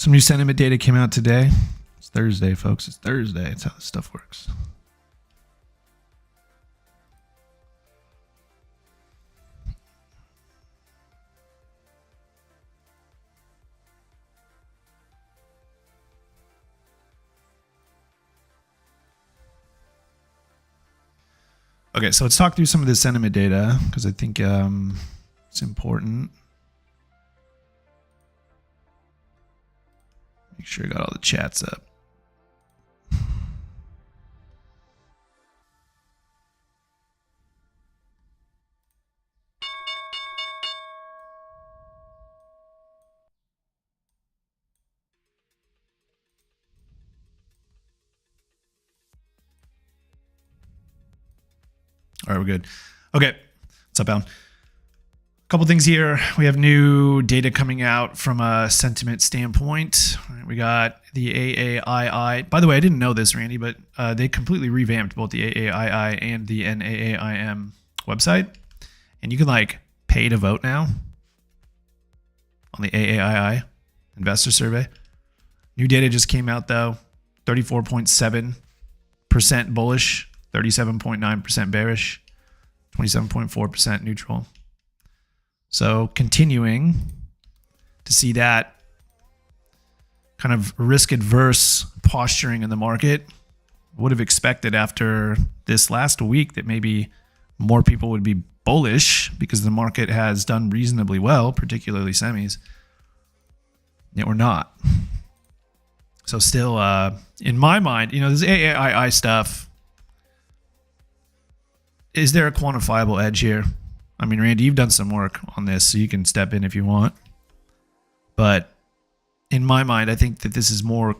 Some new sentiment data came out today. It's Thursday, folks. It's Thursday. It's how this stuff works. Okay, so let's talk through some of the sentiment data because I think it's important. Make sure I got all the chats up. All right, we're good. Okay, what's up, Alan? A couple things here. We have new data coming out from a sentiment standpoint. All right, we got the AAII. By the way, I didn't know this, Randy, but they completely revamped both the AAII and the NAAIM website. And you can like pay to vote now on the AAII investor survey. New data just came out though. 34.7% bullish. 37.9% bearish, 27.4% neutral. So continuing to see that kind of risk-adverse posturing in the market. Would have expected after this last week that maybe more people would be bullish because the market has done reasonably well, particularly semis. Yet we're not. So still, in my mind, this AAII stuff, is there a quantifiable edge here? I mean, Randy, you've done some work on this, so you can step in if you want. But in my mind, I think that this is more,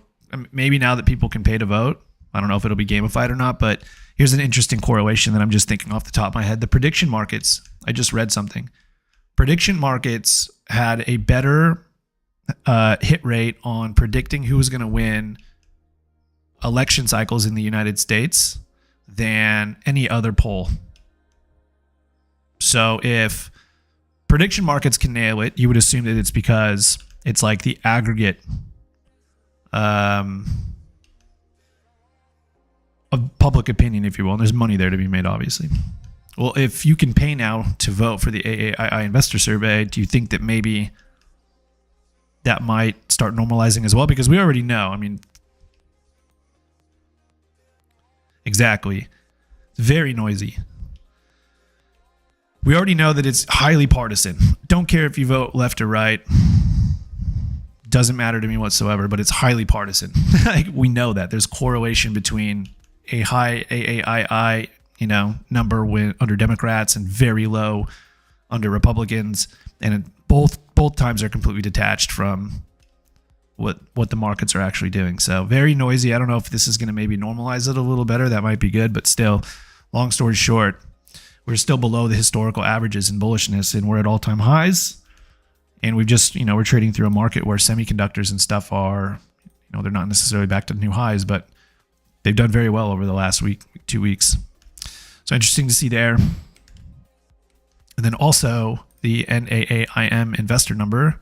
maybe now that people can pay to vote, I don't know if it'll be gamified or not, but here's an interesting correlation that I'm just thinking off the top of my head. The prediction markets, I just read something. Prediction markets had a better hit rate on predicting who was going to win election cycles in the United States than any other poll. So if prediction markets can nail it, you would assume that it's because it's like the aggregate of public opinion, if you will. And there's money there to be made, obviously. Well, if you can pay now to vote for the AAII investor survey, do you think that maybe that might start normalizing as well? Because we already know, exactly. It's very noisy. We already know that it's highly partisan. Don't care if you vote left or right. Doesn't matter to me whatsoever, but it's highly partisan. We know that. There's correlation between a high AAII, number under Democrats and very low under Republicans. And both times are completely detached from what the markets are actually doing. So very noisy. I don't know if this is going to maybe normalize it a little better. That might be good, but still, long story short, we're still below the historical averages in bullishness, and we're at all-time highs. And we've just, we're trading through a market where semiconductors and stuff are, they're not necessarily back to new highs, but they've done very well over the last week, 2 weeks. So interesting to see there. And then also the NAAIM investor number.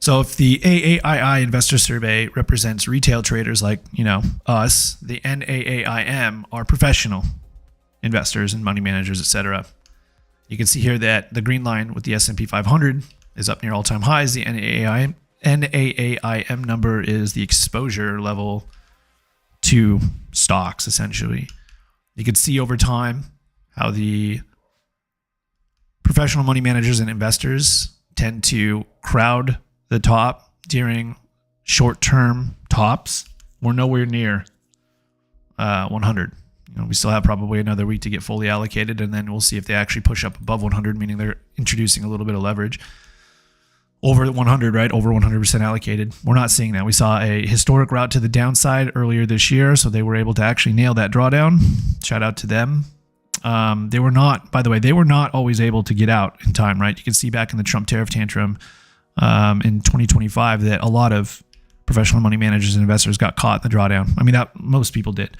So if the AAII investor survey represents retail traders like, us, the NAAIM are professional investors and money managers, etc. You can see here that the green line with the S&P 500 is up near all-time highs. The NAAIM number is the exposure level to stocks, essentially. You can see over time how the professional money managers and investors tend to crowd the top during short-term tops. We're nowhere near 100. We still have probably another week to get fully allocated, and then we'll see if they actually push up above 100, meaning they're introducing a little bit of leverage. Over 100, right? Over 100% allocated. We're not seeing that. We saw a historic route to the downside earlier this year, so they were able to actually nail that drawdown. Shout out to them. They were not, by the way, they were not always able to get out in time, right? You can see back in the Trump tariff tantrum in 2025 that a lot of professional money managers and investors got caught in the drawdown. That most people did.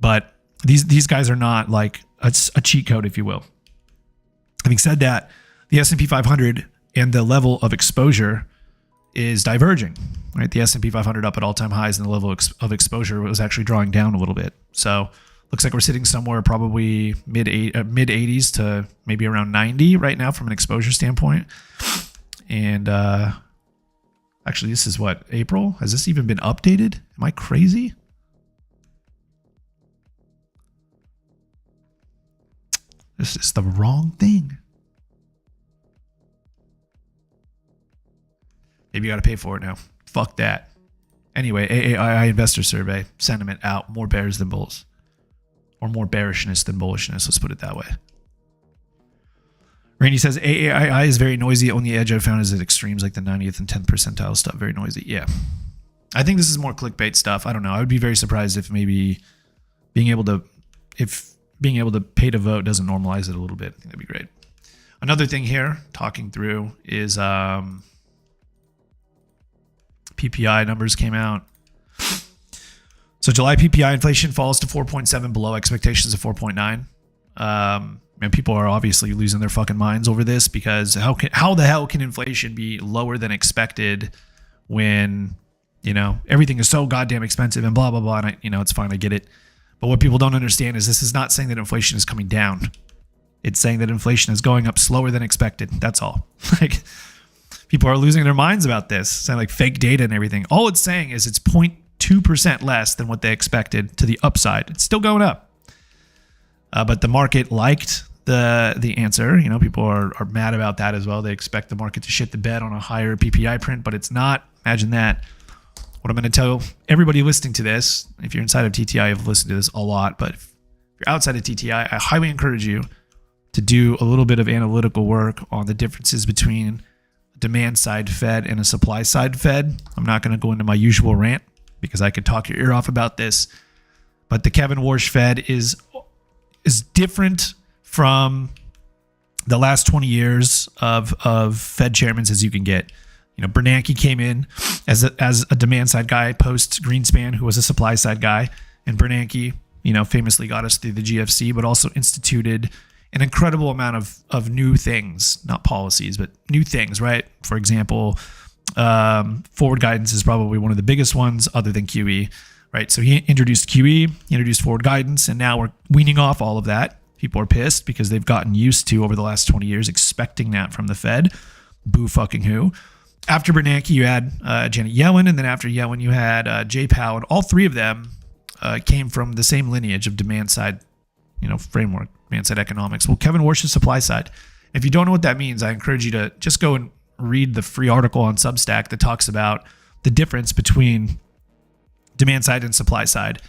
But these guys are not like a cheat code, if you will. Having said that, the S&P 500 and the level of exposure is diverging, right? The S&P 500 up at all-time highs, and the level of exposure was actually drawing down a little bit. So looks like we're sitting somewhere probably mid 80s to maybe around 90 right now from an exposure standpoint. And actually, this is what, April? Has this even been updated? Am I crazy? This is the wrong thing. Maybe you got to pay for it now. Fuck that. Anyway, AAII investor survey, sentiment out, more bears than bulls. Or more bearishness than bullishness, let's put it that way. Randy says, AAII is very noisy. Only edge I've found is at extremes like the 90th and 10th percentile stuff. Very noisy. Yeah. I think this is more clickbait stuff. I don't know. I would be very surprised if maybe being able to pay to vote doesn't normalize it a little bit. I think that'd be great. Another thing here, talking through, is PPI numbers came out. So July PPI inflation falls to 4.7 below expectations of 4.9. And people are obviously losing their fucking minds over this, because how the hell can inflation be lower than expected when, you know, everything is so goddamn expensive and blah, blah, blah. And it's fine. I get it. But what people don't understand is this is not saying that inflation is coming down. It's saying that inflation is going up slower than expected. That's all. Like, people are losing their minds about this, saying like fake data and everything. All it's saying is it's 0.2% less than what they expected to the upside. It's still going up. But the market liked the answer. You know, people are mad about that as well. They expect the market to shit the bed on a higher PPI print, but it's not. Imagine that. What I'm going to tell everybody listening to this, if you're inside of TTI, you've listened to this a lot, but if you're outside of TTI, I highly encourage you to do a little bit of analytical work on the differences between a demand side Fed and a supply side Fed. I'm not going to go into my usual rant because I could talk your ear off about this, but the Kevin Warsh Fed is different from the last 20 years of Fed chairmen as you can get. You know, Bernanke came in as a demand side guy post Greenspan, who was a supply side guy, and Bernanke, you know, famously got us through the GFC, but also instituted an incredible amount of new things, not policies, but new things, right? For example, forward guidance is probably one of the biggest ones other than QE, right? So he introduced QE, he introduced forward guidance, and now we're weaning off all of that. People are pissed because they've gotten used to, over the last 20 years, expecting that from the Fed. Boo fucking who. After Bernanke, you had Janet Yellen, and then after Yellen, you had Jay Powell, and all three of them came from the same lineage of demand side, framework, demand side economics. Well, Kevin Warsh is supply side. If you don't know what that means, I encourage you to just go and read the free article on Substack that talks about the difference between demand side and supply side.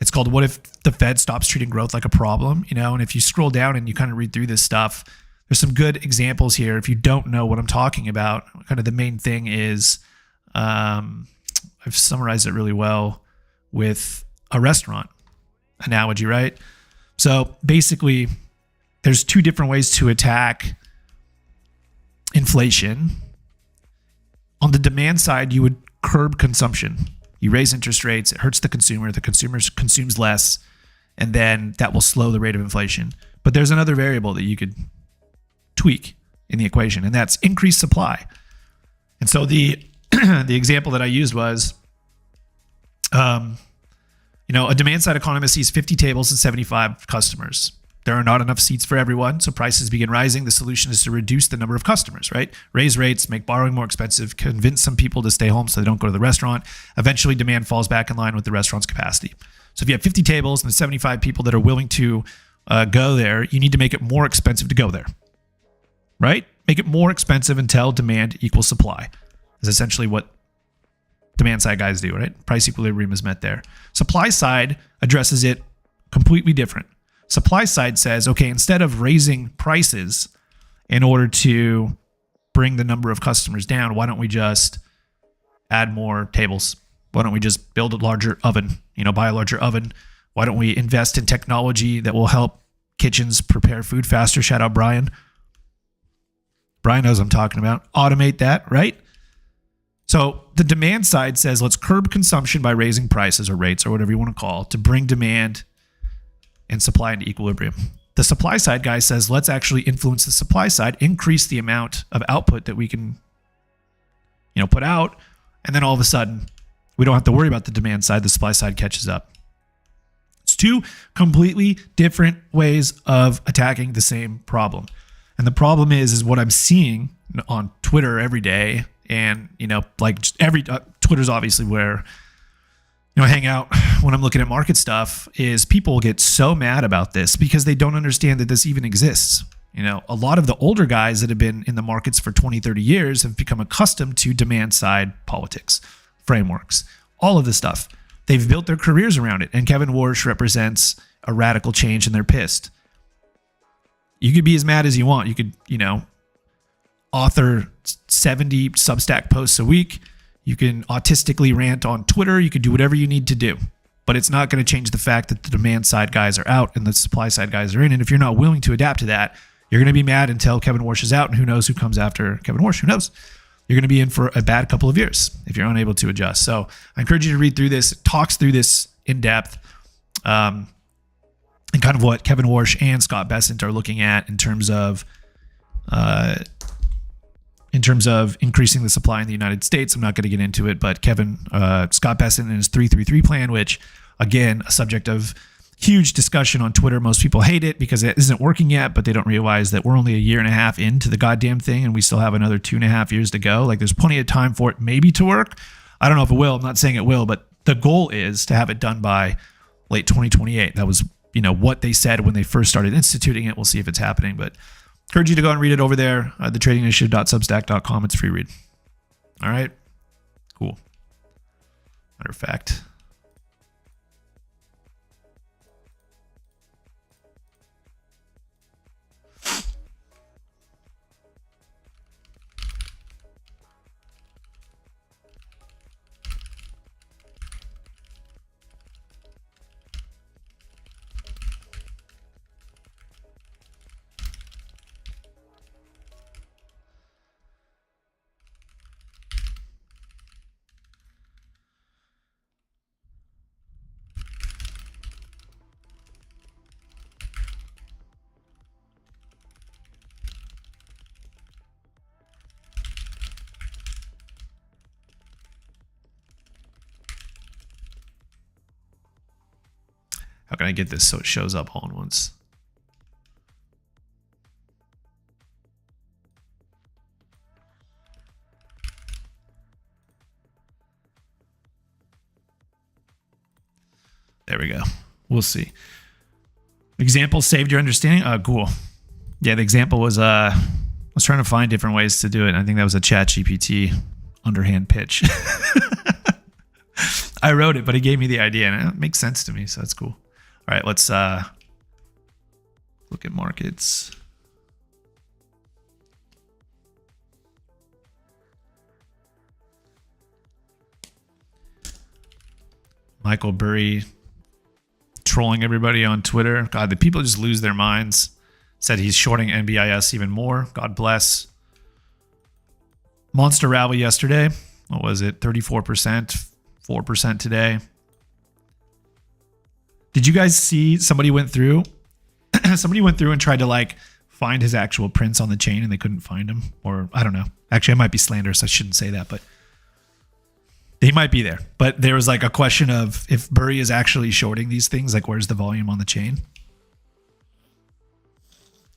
It's called "What If the Fed Stops Treating Growth Like a Problem?" And if you scroll down and you kind of read through this stuff, there's some good examples here. If you don't know what I'm talking about, kind of the main thing is, I've summarized it really well with a restaurant analogy, right? So basically, there's two different ways to attack inflation. On the demand side, you would curb consumption. You raise interest rates, it hurts the consumer consumes less, and then that will slow the rate of inflation. But there's another variable that you could tweak in the equation, and that's increased supply. And so the example that I used was, a demand side economist sees 50 tables and 75 customers. There are not enough seats for everyone, so prices begin rising. The solution is to reduce the number of customers, right? Raise rates, make borrowing more expensive, convince some people to stay home so they don't go to the restaurant. Eventually, demand falls back in line with the restaurant's capacity. So if you have 50 tables and 75 people that are willing to go there, you need to make it more expensive to go there, right? Make it more expensive until demand equals supply is essentially what demand side guys do, right? Price equilibrium is met there. Supply side addresses it completely different. Supply side says, okay, instead of raising prices in order to bring the number of customers down, why don't we just add more tables? Why don't we just build a larger oven, buy a larger oven? Why don't we invest in technology that will help kitchens prepare food faster? Shout out Brian. Brian knows what I'm talking about. Automate that, right? So the demand side says, let's curb consumption by raising prices or rates or whatever you want to call it to bring demand and supply into equilibrium. the supply side guy says, let's actually influence the supply side, increase the amount of output that we can, put out. And then all of a sudden, we don't have to worry about the demand side. The supply side catches up. It's two completely different ways of attacking the same problem. And the problem is what I'm seeing on Twitter every day. And, Twitter's obviously where, I hang out when I'm looking at market stuff, is people get so mad about this because they don't understand that this even exists. A lot of the older guys that have been in the markets for 20, 30 years have become accustomed to demand side politics, frameworks, all of this stuff. They've built their careers around it. And Kevin Warsh represents a radical change and they're pissed. You could be as mad as you want. You could, author 70 Substack posts a week. You can autistically rant on Twitter. You can do whatever you need to do. But it's not going to change the fact that the demand side guys are out and the supply side guys are in. And if you're not willing to adapt to that, you're going to be mad until Kevin Warsh is out. And who knows who comes after Kevin Warsh? Who knows? You're going to be in for a bad couple of years if you're unable to adjust. So I encourage you to read through this. It talks through this in depth. And kind of what Kevin Warsh and Scott Bessent are looking at in terms of increasing the supply in the United States. I'm not going to get into it, but Scott Bessent and his 333 plan, which again, a subject of huge discussion on Twitter. Most people hate it because it isn't working yet, but they don't realize that we're only a year and a half into the goddamn thing and we still have another 2.5 years to go. Like there's plenty of time for it maybe to work. I don't know if it will. I'm not saying it will, but the goal is to have it done by late 2028. That was, what they said when they first started instituting it. We'll see if it's happening, but encourage you to go and read it over there, thetradinginitiative.substack.com. It's free read. All right. Cool. Matter of fact. How can I get this so it shows up all at once? There we go. We'll see. Example saved your understanding? Cool. Yeah, the example was I was trying to find different ways to do it. I think that was a ChatGPT underhand pitch. I wrote it, but he gave me the idea, and it makes sense to me, so that's cool. All right, let's look at markets. Michael Burry trolling everybody on Twitter. God, the people just lose their minds. Said he's shorting NBIS even more. God bless. Monster rally yesterday. What was it? 34%, 4% today. Did you guys see somebody went through and tried to find his actual prints on the chain and they couldn't find him? Or I don't know. Actually, I might be slanderous. I shouldn't say that, but he might be there. But there was a question of if Burry is actually shorting these things, where's the volume on the chain?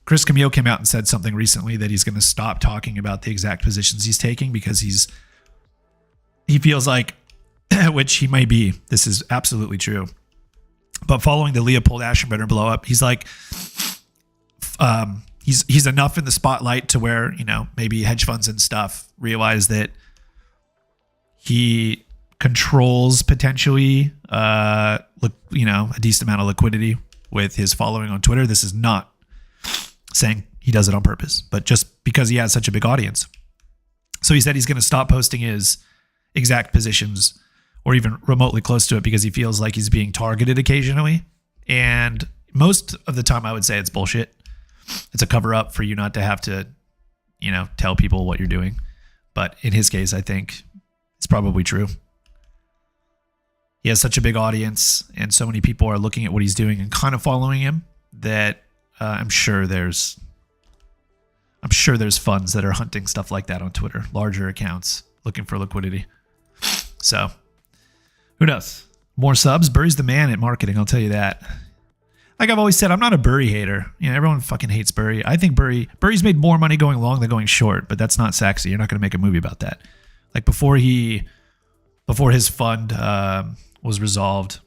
Chris Camille came out and said something recently that he's going to stop talking about the exact positions he's taking because he feels like, which he may be, this is absolutely true. But following the Leopold Aschenbrenner blow up, he's he's enough in the spotlight to where, maybe hedge funds and stuff realize that he controls potentially, a decent amount of liquidity with his following on Twitter. This is not saying he does it on purpose, but just because he has such a big audience. So he said he's going to stop posting his exact positions or even remotely close to it because he feels like he's being targeted occasionally. And most of the time I would say it's bullshit. It's a cover up for you not to have to, tell people what you're doing. But in his case, I think it's probably true. He has such a big audience and so many people are looking at what he's doing and kind of following him that I'm sure there's funds that are hunting stuff like that on Twitter, larger accounts looking for liquidity. So who knows? More subs. Burry's the man at marketing, I'll tell you that. Like I've always said, I'm not a Burry hater. You know, everyone fucking hates Burry. I think Burry's made more money going long than going short, but that's not sexy. You're not going to make a movie about that. Like before his fund was resolved,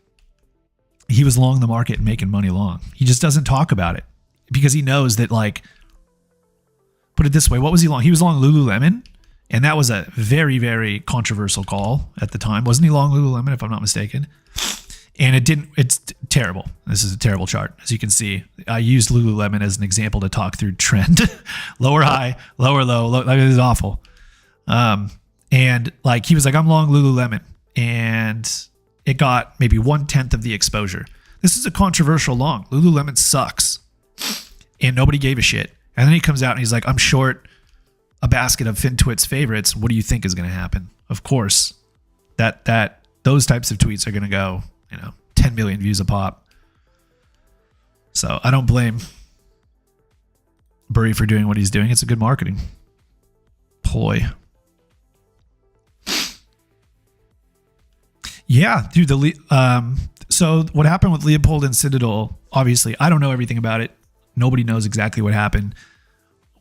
he was long the market and making money long. He just doesn't talk about it because he knows that, like, put it this way, what was he long? He was long Lululemon, and that was a very, very controversial call at the time. Wasn't he long Lululemon, if I'm not mistaken? And it's terrible. This is a terrible chart. As you can see, I used Lululemon as an example to talk through trend. Lower high, lower low. Like, it is awful. And like, he was like, I'm long Lululemon. And it got maybe 1/10 of the exposure. This is a controversial long. Lululemon sucks. And nobody gave a shit. And then he comes out and he's like, I'm short a basket of FinTwit's favorites. What do you think is going to happen? Of course, those types of tweets are going to go, 10 million views a pop. So I don't blame Burry for doing what he's doing. It's a good marketing ploy. Yeah, dude. So what happened with Leopold and Citadel? Obviously, I don't know everything about it. Nobody knows exactly what happened.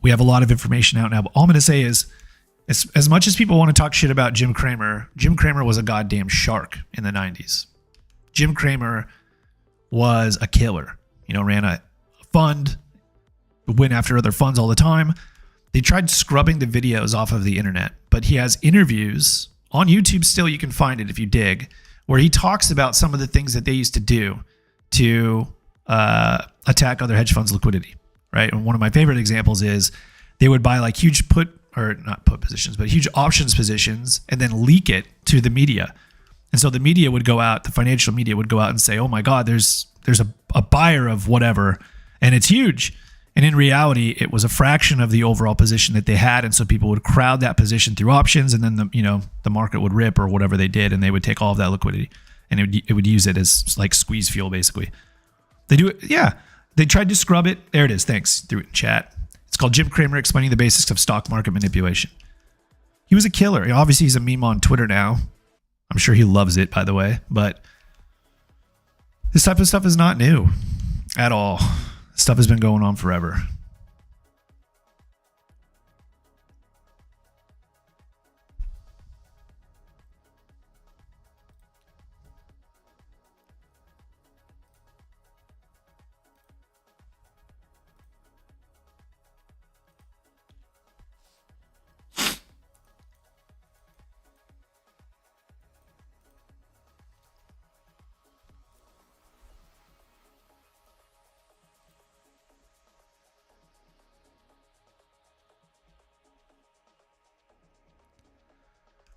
We have a lot of information out now. But all I'm going to say is, as much as people want to talk shit about Jim Cramer was a goddamn shark in the 90s. Jim Cramer was a killer. Ran a fund, went after other funds all the time. They tried scrubbing the videos off of the internet, but he has interviews on YouTube. Still, you can find it if you dig, where he talks about some of the things that they used to do to attack other hedge funds' liquidity, right? And one of my favorite examples is they would buy like huge huge options positions and then leak it to the media. And so the media would go out, the financial media would go out and say, oh my God, there's a buyer of whatever, and it's huge. And in reality, it was a fraction of the overall position that they had. And so people would crowd that position through options, and then the market would rip or whatever they did, and they would take all of that liquidity and it would use it as like squeeze fuel, basically. They do it. Yeah. They tried to scrub it. There it is. Thanks. Threw it in chat. It's called Jim Cramer Explaining the Basics of Stock Market Manipulation. He was a killer. Obviously, he's a meme on Twitter now. I'm sure he loves it, by the way. But this type of stuff is not new at all. Stuff has been going on forever.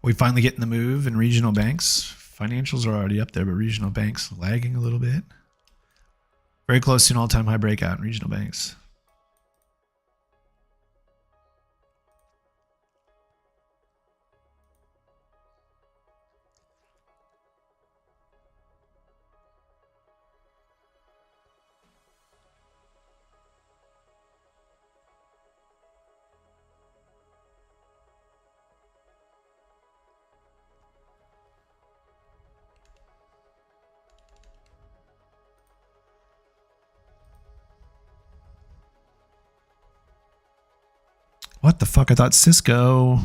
We finally getting the move in regional banks. Financials are already up there, but regional banks lagging a little bit. Very close to an all-time high breakout in regional banks. What the fuck? I thought Cisco's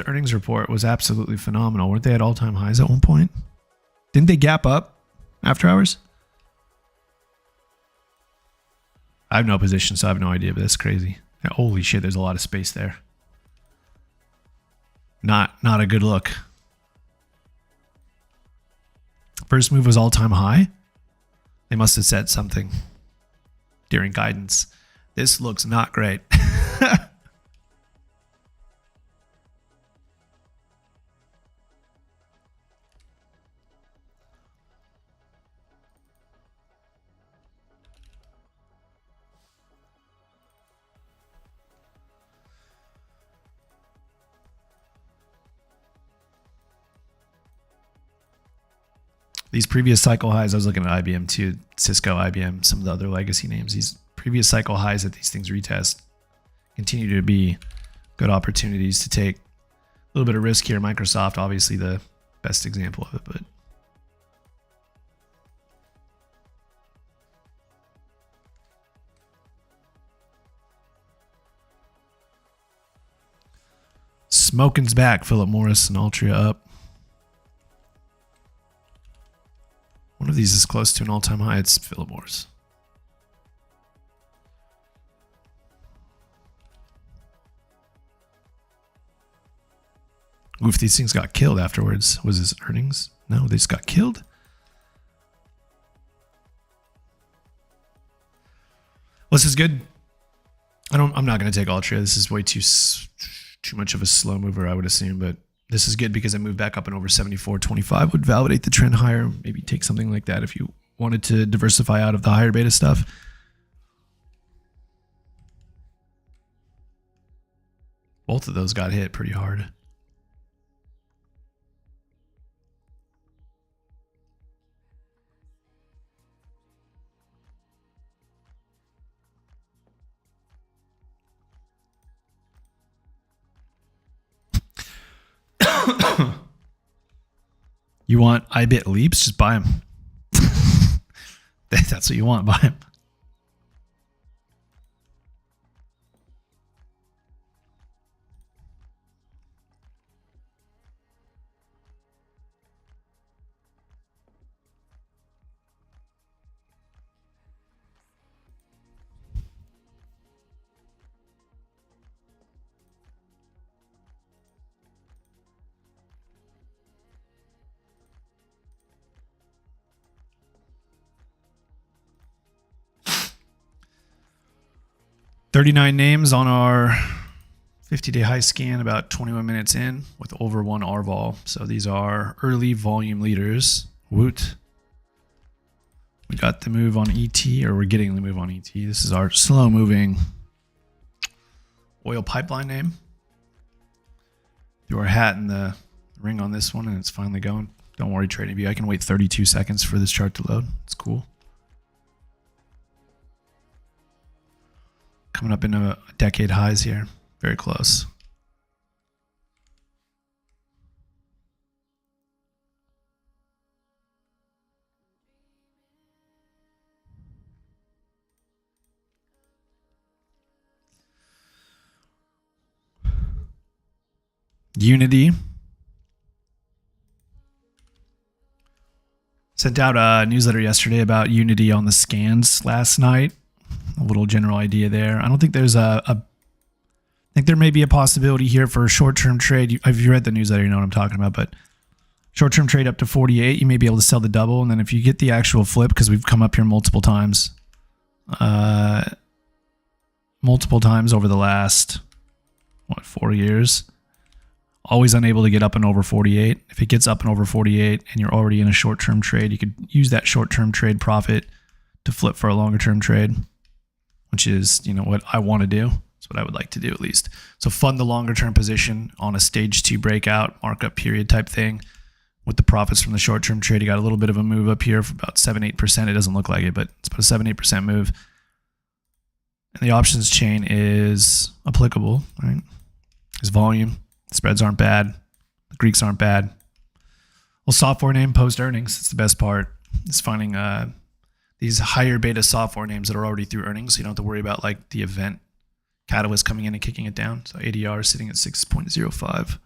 earnings report was absolutely phenomenal. Weren't they at all-time highs at one point? Didn't they gap up after hours? I have no position, so I have no idea, but that's crazy. Holy shit, there's a lot of space there. Not a good look. First move was all-time high. They must have said something during guidance. This looks not great. These previous cycle highs, I was looking at IBM too, Cisco, IBM, some of the other legacy names. These previous cycle highs that these things retest continue to be good opportunities to take a little bit of risk here. Microsoft, obviously the best example of it, but smoking's back. Philip Morris and Altria up. One of these is close to an all-time high. It's Philip Morris. Oof, these things got killed afterwards. Was this earnings? No, they just got killed. Well, this is good. I'm not going to take Altria. This is way too much of a slow mover, I would assume, but this is good because it moved back up and over 74.25 would validate the trend higher. Maybe take something like that if you wanted to diversify out of the higher beta stuff. Both of those got hit pretty hard. You want IBIT leaps? Just buy them. That's what you want. Buy them. $39 names on our 50-day high scan, about 21 minutes in with over 1 RVol. So these are early volume leaders. Woot. We got the move on ET, or we're getting the move on ET. This is our slow moving oil pipeline name. Threw our hat in the ring on this one and it's finally going. Don't worry, TradingView. I can wait 32 seconds for this chart to load. It's cool. Coming up into a decade highs here. Very close. Unity. Sent out a newsletter yesterday about Unity on the scans last night. A little general idea there. I don't think there's I think there may be a possibility here for a short-term trade. If you read the newsletter, you know what I'm talking about, but short-term trade up to 48, you may be able to sell the double, and then if you get the actual flip, because we've come up here multiple times over the last, 4 years, always unable to get up and over 48. If it gets up and over 48 and you're already in a short-term trade, you could use that short-term trade profit to flip for a longer-term trade, which is, what I want to do. That's what I would like to do at least. So fund the longer-term position on a stage 2 breakout, markup period type thing with the profits from the short-term trade. You got a little bit of a move up here for about 7-8%. It doesn't look like it, but it's about a 7-8% move. And the options chain is applicable, right? There's volume. The spreads aren't bad. The Greeks aren't bad. Well, software name post earnings. It's the best part. It's finding these higher beta software names that are already through earnings. So you don't have to worry about like the event catalyst coming in and kicking it down. So ADR is sitting at 6.05.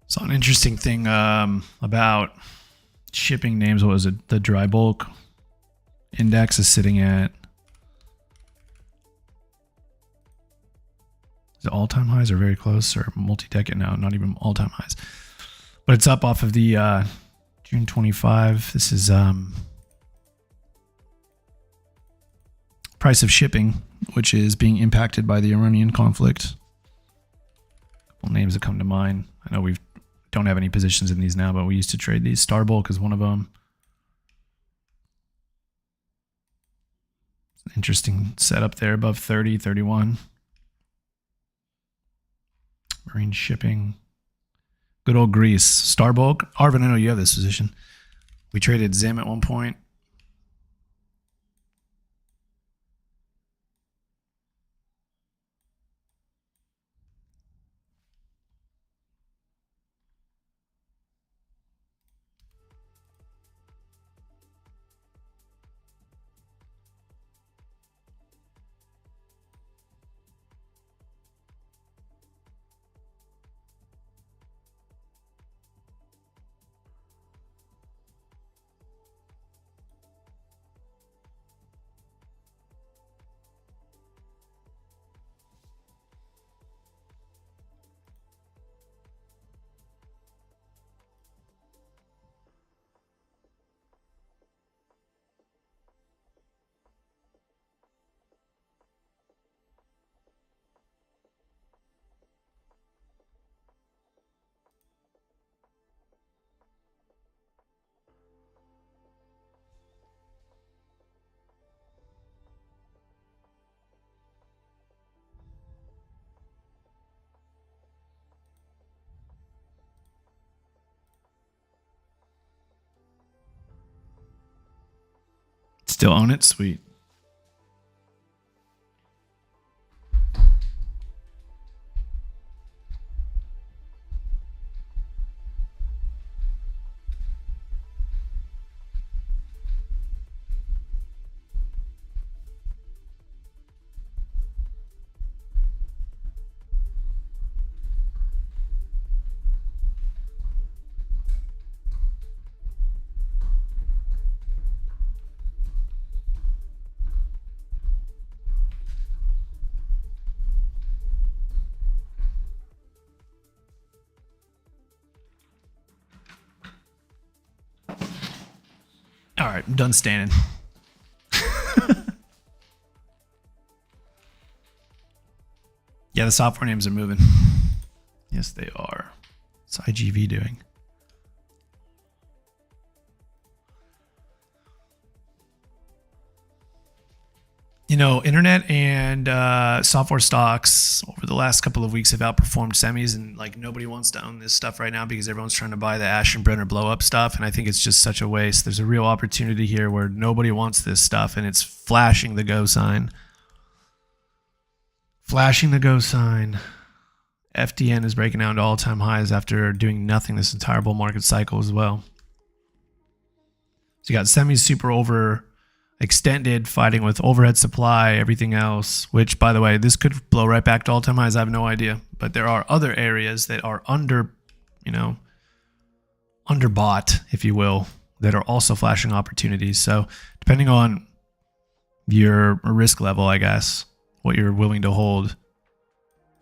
So an interesting thing about shipping names. What was it? The dry bulk index is sitting at, is it all-time highs or very close or multi-decade now? Not even all-time highs, but it's up off of the June 25. This is price of shipping, which is being impacted by the Iranian conflict. A couple names that come to mind. I know we don't have any positions in these now, but we used to trade these. Starbulk is one of them. Interesting setup there above 30, 31. Marine shipping. Good old Greece. Starbulk. Arvin, I know you have this position. We traded Zim at one point. Still own it? Sweet. All right, I'm done standing. Yeah, the software names are moving. Yes, they are. What's IGV doing? You know, internet and software stocks over the last couple of weeks have outperformed semis, and like nobody wants to own this stuff right now because everyone's trying to buy the Aschenbrenner blow up stuff, and I think it's just such a waste. There's a real opportunity here where nobody wants this stuff, and it's flashing the go sign. Flashing the go sign. FDN is breaking down to all-time highs after doing nothing this entire bull market cycle as well. So you got semis super over extended, fighting with overhead supply, everything else, which, by the way, this could blow right back to all-time highs. I have no idea. But there are other areas that are underbought, if you will, that are also flashing opportunities. So depending on your risk level, I guess, what you're willing to hold,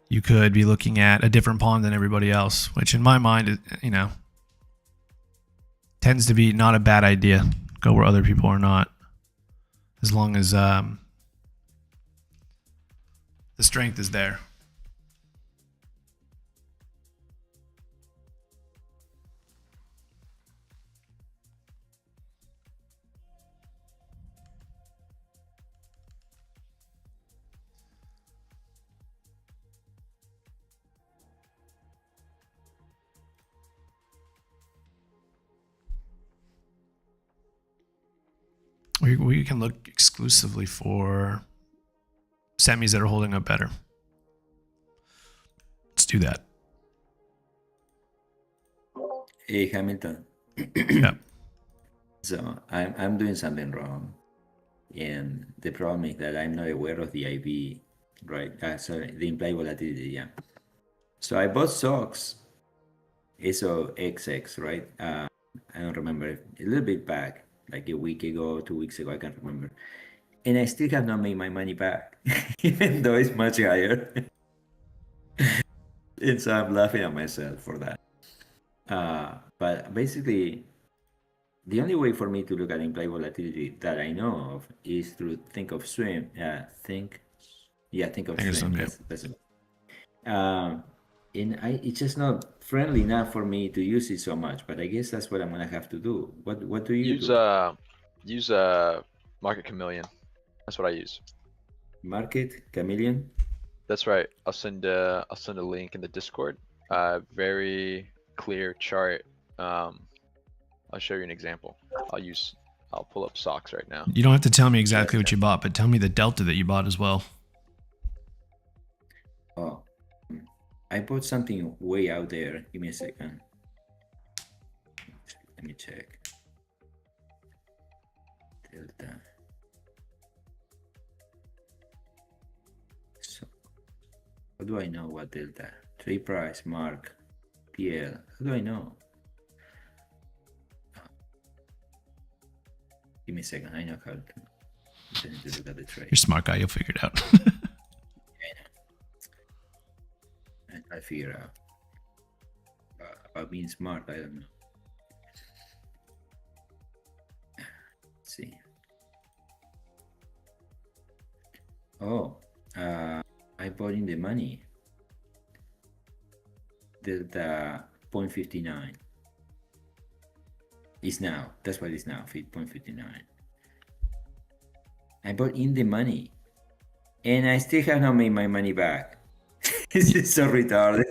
you could be looking at a different pond than everybody else, which in my mind, tends to be not a bad idea. Go where other people are not. As long as the strength is there. We can look exclusively for semis that are holding up better. Let's do that. Hey, Hamilton. Yeah. So I'm doing something wrong, and the problem is that I'm not aware of the IV, right? Sorry, the implied volatility. Yeah. So I bought stocks SOXX, right? I don't remember, a little bit back, like a week ago, 2 weeks ago, I can't remember. And I still have not made my money back, even though it's much higher. And so I'm laughing at myself for that. But basically, the only way for me to look at implied volatility that I know of is to think of swim. Think of I think it's swim. something. That's it. Um, and it's just not friendly enough for me to use it so much. But I guess that's what I'm gonna have to do. What do you Use do? use Market Chameleon. That's what I use. Market Chameleon. That's right. I'll send a link in the Discord. Very clear chart. I'll show you an example. I'll pull up stocks right now. You don't have to tell me exactly what you bought, but tell me the delta that you bought as well. Oh, I bought something way out there. Give me a second. Let me check. Delta. So, how do I know what delta? Trade price, mark, PL. How do I know? Give me a second. I know how to. I need to look at the trade. You're a smart guy. You'll figure it out. I figure out. About being smart, I don't know. Let's see. Oh, I bought in the money. Delta 0.59 is now. That's what it is now. 0.59. I bought in the money, and I still have not made my money back. This is so retarded.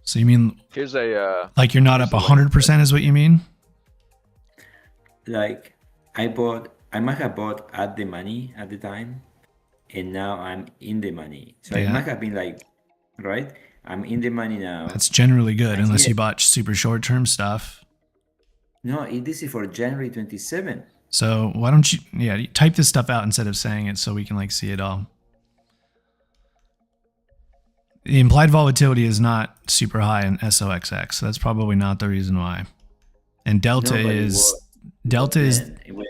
So you mean Here's a like you're not up 100% is what you mean? Like I might have bought at the money at the time, and now I'm in the money. So it Yeah. might have been like, right? I'm in the money now. That's generally good, I unless see you it. bought super short-term stuff. No, this is for January 27. So why don't you type this stuff out instead of saying it so we can like see it all. The implied volatility is not super high in SOXX, so that's probably not the reason why. And delta No, but it is was. delta is Then it went-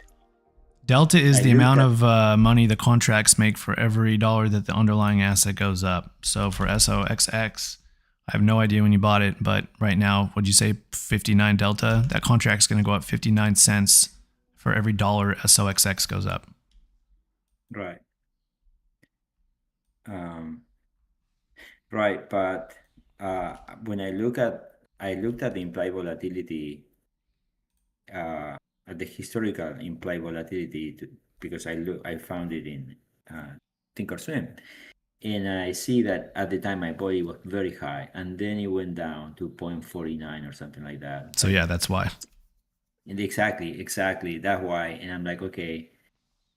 delta is I the looked amount at- of money the contracts make for every dollar that the underlying asset goes up. So for SOXX, I have no idea when you bought it, but right now, what'd you say, 59 delta? That contract's going to go up 59 cents for every dollar SOXX goes up. Right. Right, but when I looked at the implied volatility, at the historical implied volatility, because I found it in Thinkorswim, and I see that at the time my body was very high, and then it went down to 0.49 or something like that. So yeah, that's why. And exactly, that's why. And I'm like, okay,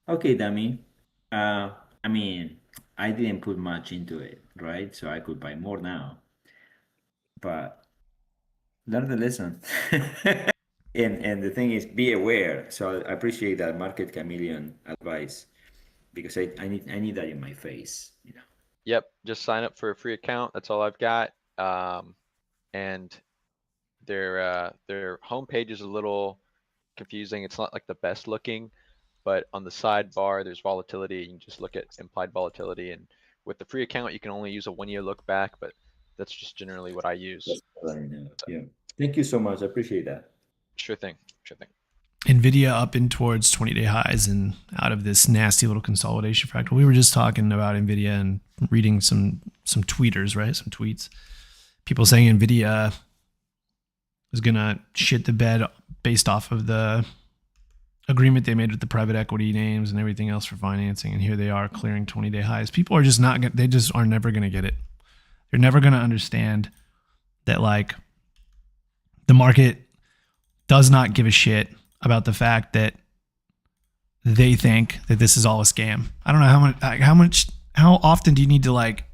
dummy. I mean, I didn't put much into it, right? So I could buy more now. But learn the lesson. and the thing is, be aware. So I appreciate that Market Chameleon advice, because I need that in my face, you know. Yep, just sign up for a free account. That's all I've got. And their homepage is a little confusing. It's not like the best looking, but on the sidebar there's volatility. You can just look at implied volatility, and with the free account you can only use a 1-year look back, but that's just generally what I use. That's what I know. Yeah. Thank you so much. I appreciate that. Sure thing. Nvidia up in towards 20-day highs and out of this nasty little consolidation fractal. We were just talking about Nvidia and reading some tweeters, right? Some tweets. People saying Nvidia is gonna shit the bed based off of the agreement they made with the private equity names and everything else for financing, and here they are clearing 20-day highs. People are just not. They just are never gonna get it. They're never gonna understand that like the market does not give a shit about the fact that they think that this is all a scam. I don't know how often do you need to like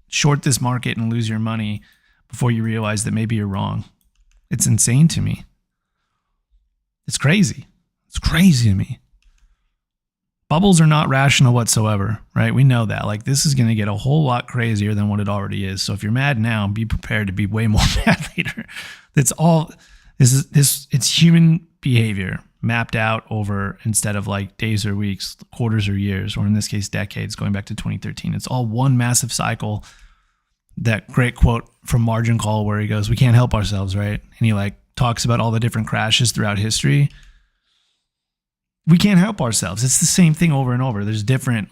short this market and lose your money before you realize that maybe you're wrong? It's insane to me. It's crazy. It's crazy to me. Bubbles are not rational whatsoever, right? We know that. Like, this is going to get a whole lot crazier than what it already is. So if you're mad now, be prepared to be way more mad later. That's all. It's human behavior mapped out over, instead of like days or weeks, quarters or years, or in this case, decades, going back to 2013. It's all one massive cycle. That great quote from Margin Call where he goes, "We can't help ourselves," right? And he like talks about all the different crashes throughout history. We can't help ourselves. It's the same thing over and over. There's different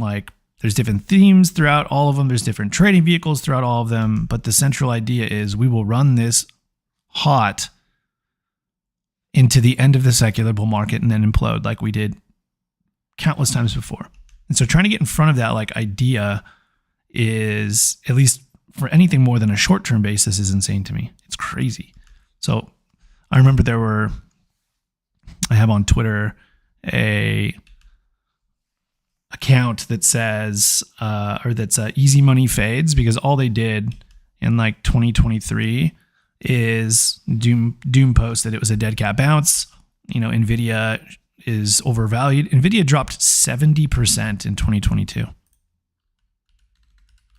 themes throughout all of them. There's different trading vehicles throughout all of them. But the central idea is we will run this hot into the end of the secular bull market and then implode like we did countless times before. And so trying to get in front of that like idea is, at least for anything more than a short-term basis, is insane to me. It's crazy. So I remember I have on Twitter a account that says, that's Easy Money Fades, because all they did in like 2023 is doom post that it was a dead cat bounce. Nvidia is overvalued. Nvidia dropped 70% in 2022.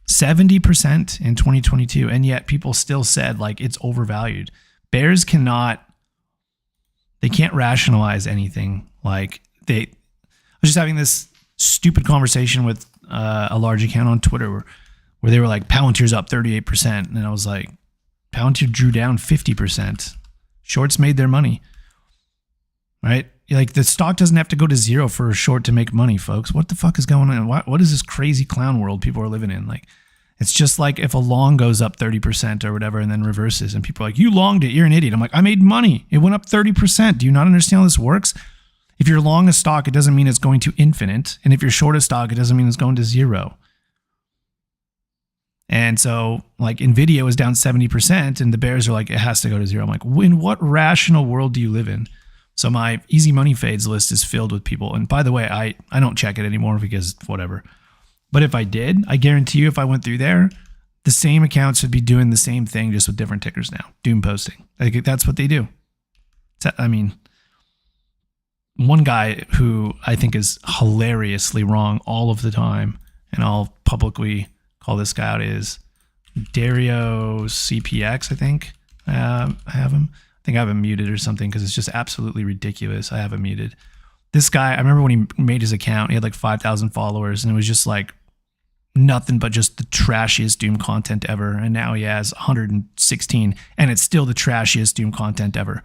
70% in 2022, and yet people still said like it's overvalued. Bears can't rationalize anything. Like I was just having this stupid conversation with a large account on Twitter where they were like, Palantir's up 38%, and I was like, Palantir drew down 50%. Shorts made their money, right? Like, the stock doesn't have to go to zero for a short to make money, folks. What the fuck is going on? What is this crazy clown world people are living in? Like, it's just like if a long goes up 30% or whatever and then reverses, and people are like, you longed it, you're an idiot. I'm like, I made money. It went up 30%. Do you not understand how this works? If you're long a stock, it doesn't mean it's going to infinite. And if you're short a stock, it doesn't mean it's going to zero. And so, like, Nvidia was down 70%, and the bears are like, it has to go to zero. I'm like, in what rational world do you live in? So my Easy Money Fades list is filled with people. And by the way, I don't check it anymore because whatever. But if I did, I guarantee you if I went through there, the same accounts would be doing the same thing, just with different tickers now. Doom posting. Like, that's what they do. I mean, one guy who I think is hilariously wrong all of the time, and I'll publicly call this guy out, is Dario CPX, I think. I have him. I think I have him muted or something because it's just absolutely ridiculous. I have him muted. This guy, I remember when he made his account, he had like 5,000 followers, and it was just like nothing but just the trashiest Doom content ever. And now he has 116, and it's still the trashiest Doom content ever.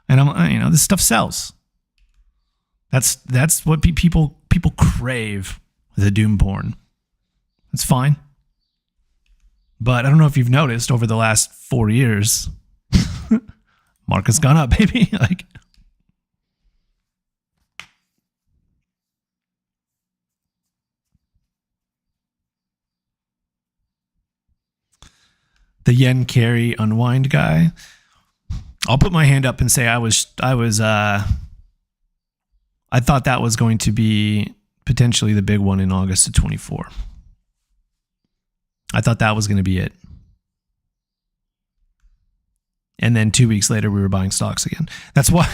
And I'm, this stuff sells. That's what people crave, the Doom porn. It's fine. But I don't know if you've noticed over the last 4 years, market's gone up, baby. Like, the yen carry unwind guy. I'll put my hand up and say I thought that was going to be potentially the big one in August of 24. I thought that was going to be it. And then 2 weeks later, we were buying stocks again. That's why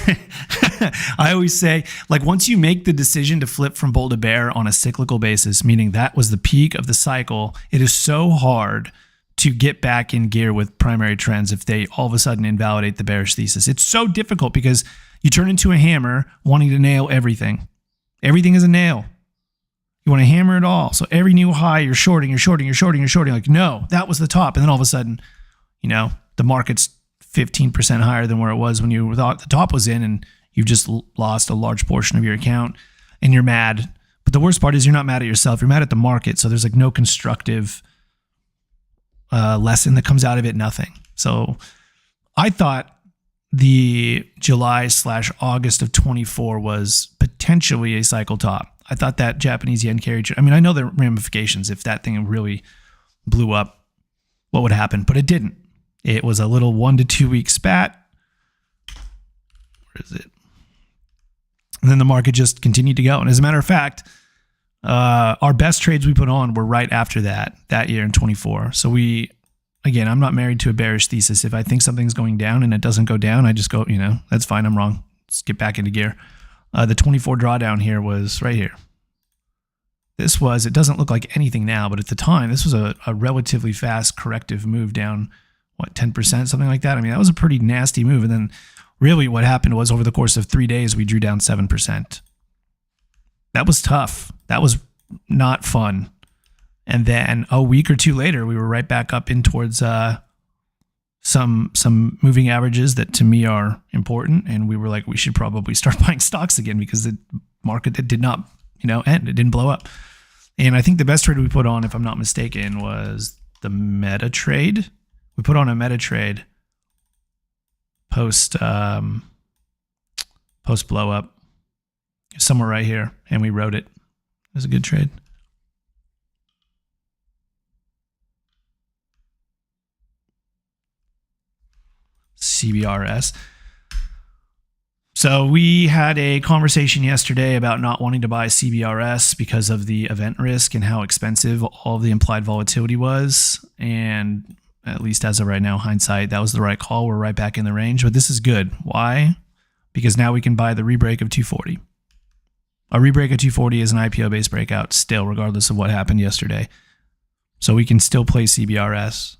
I always say, like, once you make the decision to flip from bull to bear on a cyclical basis, meaning that was the peak of the cycle, it is so hard to get back in gear with primary trends if they all of a sudden invalidate the bearish thesis. It's so difficult because you turn into a hammer wanting to nail everything. Everything is a nail. You want to hammer it all. So every new high, you're shorting. Like, no, that was the top. And then all of a sudden, the market's 15% higher than where it was when you thought the top was in, and you've just lost a large portion of your account, and you're mad. But the worst part is you're not mad at yourself. You're mad at the market. So there's like no constructive lesson that comes out of it, nothing. So I thought the July/August of 24 was potentially a cycle top. I thought that Japanese yen carry. I mean, I know the ramifications. If that thing really blew up, what would happen? But it didn't. It was a little 1 to 2 week spat. Where is it? And then the market just continued to go. And as a matter of fact, our best trades we put on were right after that year in 24. So I'm not married to a bearish thesis. If I think something's going down and it doesn't go down, I just go, that's fine. I'm wrong. Let's get back into gear. The 24 drawdown here was right here. it doesn't look like anything now, but at the time, this was a relatively fast corrective move down, 10%, something like that. I mean, that was a pretty nasty move. And then really what happened was over the course of 3 days, we drew down 7%. That was tough. That was not fun. And then a week or two later, we were right back up in towards some moving averages that to me are important. And we were like, we should probably start buying stocks again because the market did not, end. It didn't blow up. And I think the best trade we put on, if I'm not mistaken, was the meta trade. We put on a meta trade post blow up somewhere right here, and we wrote it. It was a good trade. CBRS. So we had a conversation yesterday about not wanting to buy CBRS because of the event risk and how expensive all of the implied volatility was. And at least as of right now, hindsight, that was the right call. We're right back in the range, but this is good. Why? Because now we can buy the rebreak of 240. A rebreak of 240 is an IPO-based breakout still, regardless of what happened yesterday. So we can still play CBRS.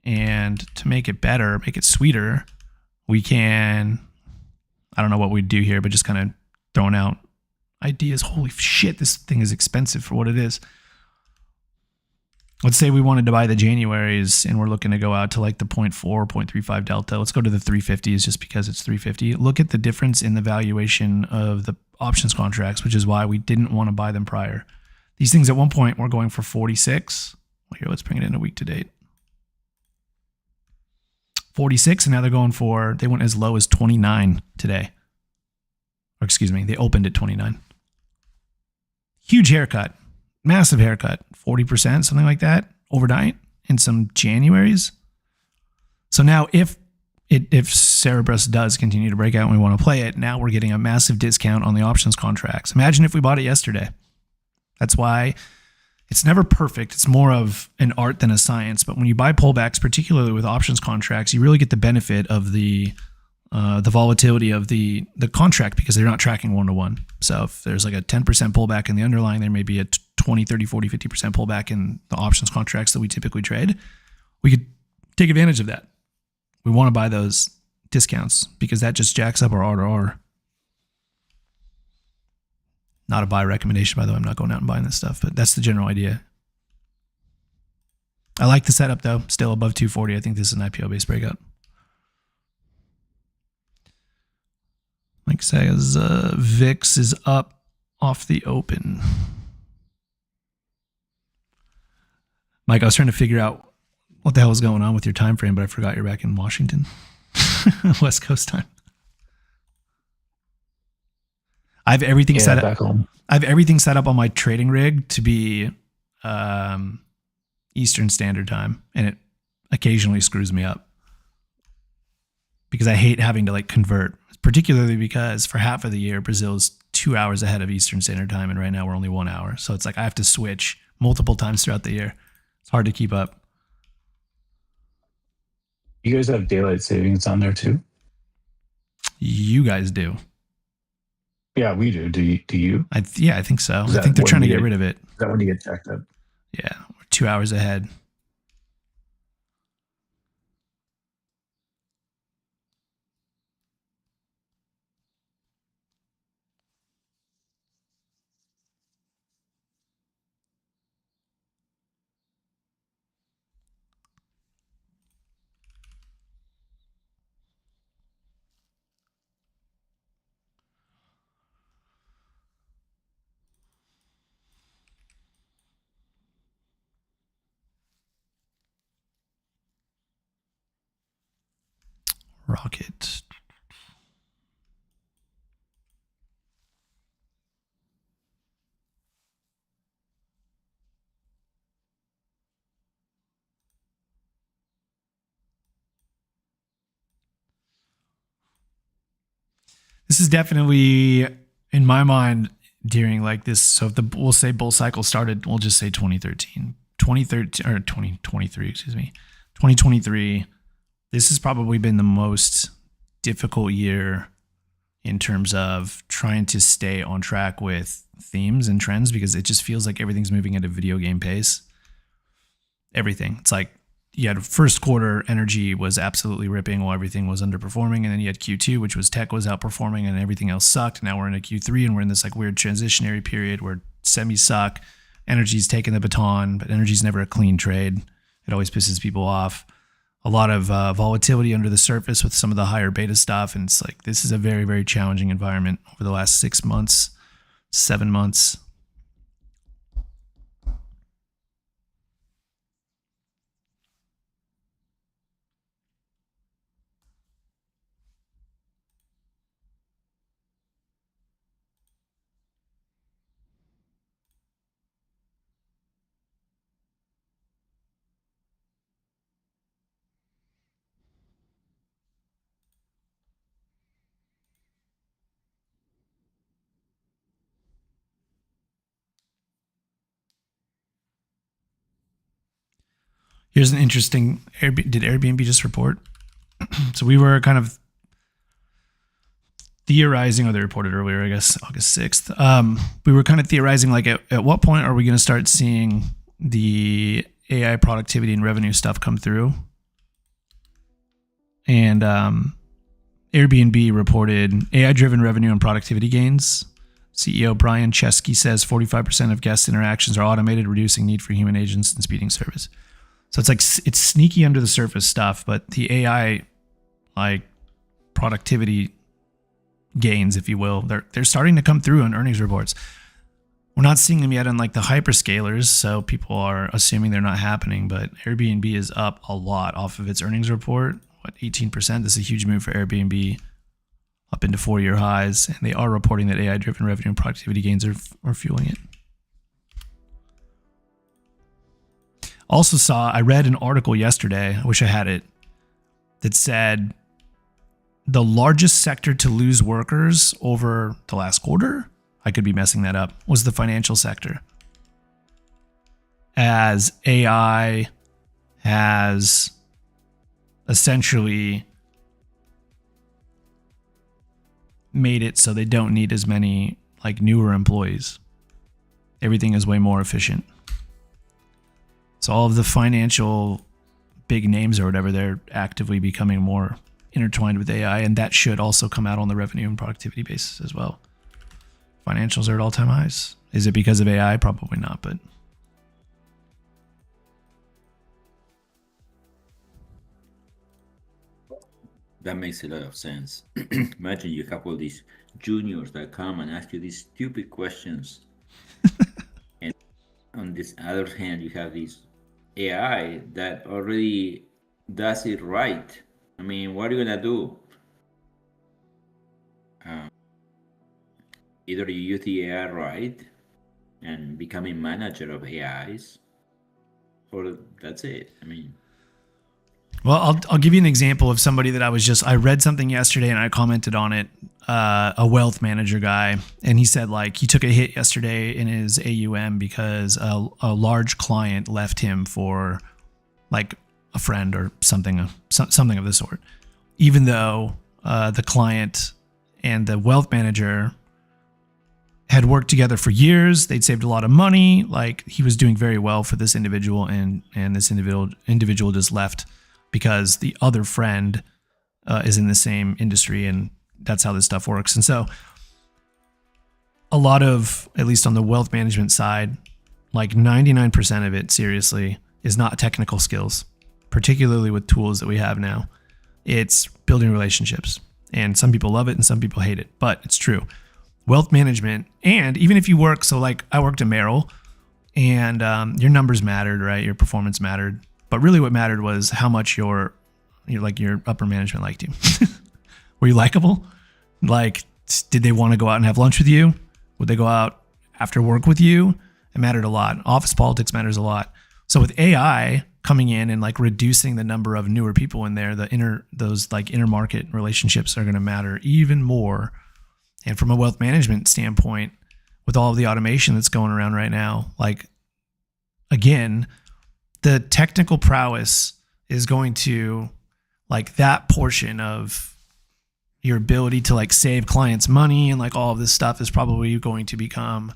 And to make it better, make it sweeter, we can, I don't know what we'd do here, but just kind of throwing out ideas. Holy shit, this thing is expensive for what it is. Let's say we wanted to buy the Januaries and we're looking to go out to like the 0.4, 0.35 delta. Let's go to the 350s just because it's 350. Look at the difference in the valuation of the options contracts, which is why we didn't want to buy them prior. These things at one point were going for 46. Well, here, let's bring it into week to date. 46, and now they went as low as 29 today. Or excuse me, they opened at 29. Huge haircut, massive haircut, 40%, something like that, overnight in some Januaries. So now if Cerberus does continue to break out and we want to play it, now we're getting a massive discount on the options contracts. Imagine if we bought it yesterday. That's why it's never perfect. It's more of an art than a science. But when you buy pullbacks, particularly with options contracts, you really get the benefit of the volatility of the contract because they're not tracking one-to-one. So if there's like a 10% pullback in the underlying, there may be a 20, 30, 40, 50% pullback in the options contracts that we typically trade. We could take advantage of that. We want to buy those discounts because that just jacks up our R to R. Not a buy recommendation, by the way. I'm not going out and buying this stuff, but that's the general idea. I like the setup, though. Still above 240. I think this is an IPO-based breakout. Mike says VIX is up off the open. Mike, I was trying to figure out what the hell is going on with your time frame, but I forgot you're back in Washington. West Coast time. I have everything set up. Back home. I have everything set up on my trading rig to be Eastern Standard Time, and it occasionally screws me up because I hate having to like convert, particularly because for half of the year Brazil's 2 hours ahead of Eastern Standard Time, and right now we're only 1 hour. So it's like I have to switch multiple times throughout the year. It's hard to keep up. You guys have daylight savings on there too? You guys do. Yeah, we do. Do you? I think so. I think they're trying to get rid of it. Is that when you get checked up? Yeah, we're 2 hours ahead. Rocket. This is definitely, in my mind, during like this. So if we'll say bull cycle started, we'll just say 2013, or 2023, excuse me, 2023. This has probably been the most difficult year in terms of trying to stay on track with themes and trends, because it just feels like everything's moving at a video game pace. Everything. It's like you had first quarter energy was absolutely ripping while everything was underperforming. And then you had Q2, which was tech was outperforming and everything else sucked. Now we're in a Q3 and we're in this like weird transitionary period where semis suck. Energy's taking the baton, but energy's never a clean trade. It always pisses people off. A lot of volatility under the surface with some of the higher beta stuff. And it's like, this is a very, very challenging environment over the last 6 months, 7 months. Here's an interesting, did Airbnb just report? So we were kind of theorizing, or they reported earlier, I guess, August 6th. We were kind of theorizing, like, at what point are we going to start seeing the AI productivity and revenue stuff come through? And Airbnb reported AI-driven revenue and productivity gains. CEO Brian Chesky says 45% of guest interactions are automated, reducing need for human agents and speeding service. So it's like, it's sneaky under the surface stuff, but the AI, like, productivity gains, if you will, they're starting to come through in earnings reports. We're not seeing them yet on like the hyperscalers, so people are assuming they're not happening, but Airbnb is up a lot off of its earnings report. What, 18%? This is a huge move for Airbnb, up into 4-year highs, and they are reporting that AI-driven revenue and productivity gains are fueling it. Also I read an article yesterday, I wish I had it, that said the largest sector to lose workers over the last quarter, I could be messing that up, was the financial sector. As AI has essentially made it so they don't need as many like newer employees. Everything is way more efficient. So all of the financial big names or whatever, they're actively becoming more intertwined with AI, and that should also come out on the revenue and productivity basis as well. Financials are at all-time highs. Is it because of AI? Probably not, but that makes a lot of sense. Imagine you have all these juniors that come and ask you these stupid questions. And on this other hand, you have this AI that already does it right. I mean, what are you gonna do? Either you use the AI right and become a manager of AIs, or that's it. I mean, well, I'll give you an example of somebody that I read something yesterday and I commented on it. A wealth manager guy, and he said like he took a hit yesterday in his AUM because a large client left him for like a friend or something of the sort. Even though the client and the wealth manager had worked together for years, they'd saved a lot of money. Like he was doing very well for this individual, and this individual just left because the other friend is in the same industry, and that's how this stuff works. And so a lot of, at least on the wealth management side, like 99% of it, seriously, is not technical skills, particularly with tools that we have now. It's building relationships. And some people love it and some people hate it, but it's true. Wealth management, and even if you work, so like I worked at Merrill, and your numbers mattered, right? Your performance mattered. But really what mattered was how much your upper management liked you. Were you likable? Like, did they want to go out and have lunch with you? Would they go out after work with you? It mattered a lot. Office politics matters a lot. So with AI coming in and like reducing the number of newer people in there, those inner market relationships are going to matter even more. And from a wealth management standpoint, with all of the automation that's going around right now, like, again, the technical prowess is going to, like, that portion of, your ability to like save clients money and like all of this stuff is probably going to become,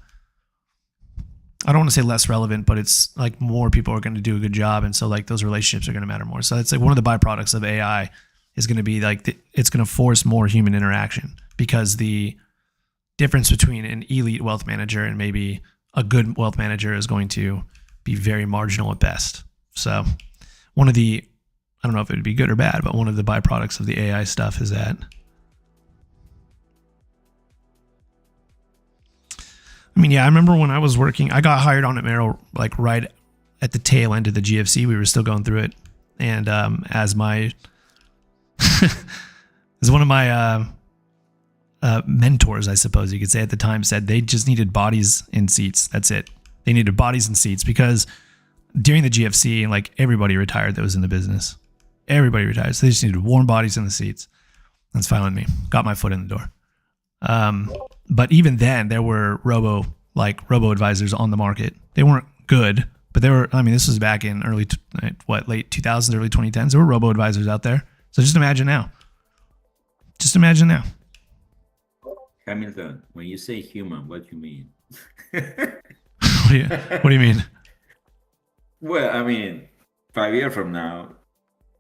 I don't want to say less relevant, but it's like more people are going to do a good job. And so like those relationships are going to matter more. So it's like one of the byproducts of AI is going to be like, it's going to force more human interaction, because the difference between an elite wealth manager and maybe a good wealth manager is going to be very marginal at best. So one of the, I don't know if it would be good or bad, but one of the byproducts of the AI stuff is that, I mean, yeah, I remember when I was working, I got hired on at Merrill, like right at the tail end of the GFC. We were still going through it. And as my, as one of my mentors, I suppose you could say at the time, said they just needed bodies in seats. That's it. They needed bodies in seats, because during the GFC, like everybody retired that was in the business. Everybody retired. So they just needed warm bodies in the seats. That's fine with me. Got my foot in the door. But even then, there were robo advisors on the market. They weren't good, but they were, I mean, this was back in late 2000s, early 2010s. There were robo advisors out there. So just imagine now. Just imagine now. Hamilton, when you say human, what do you mean? What do you mean? Well, I mean, 5 years from now,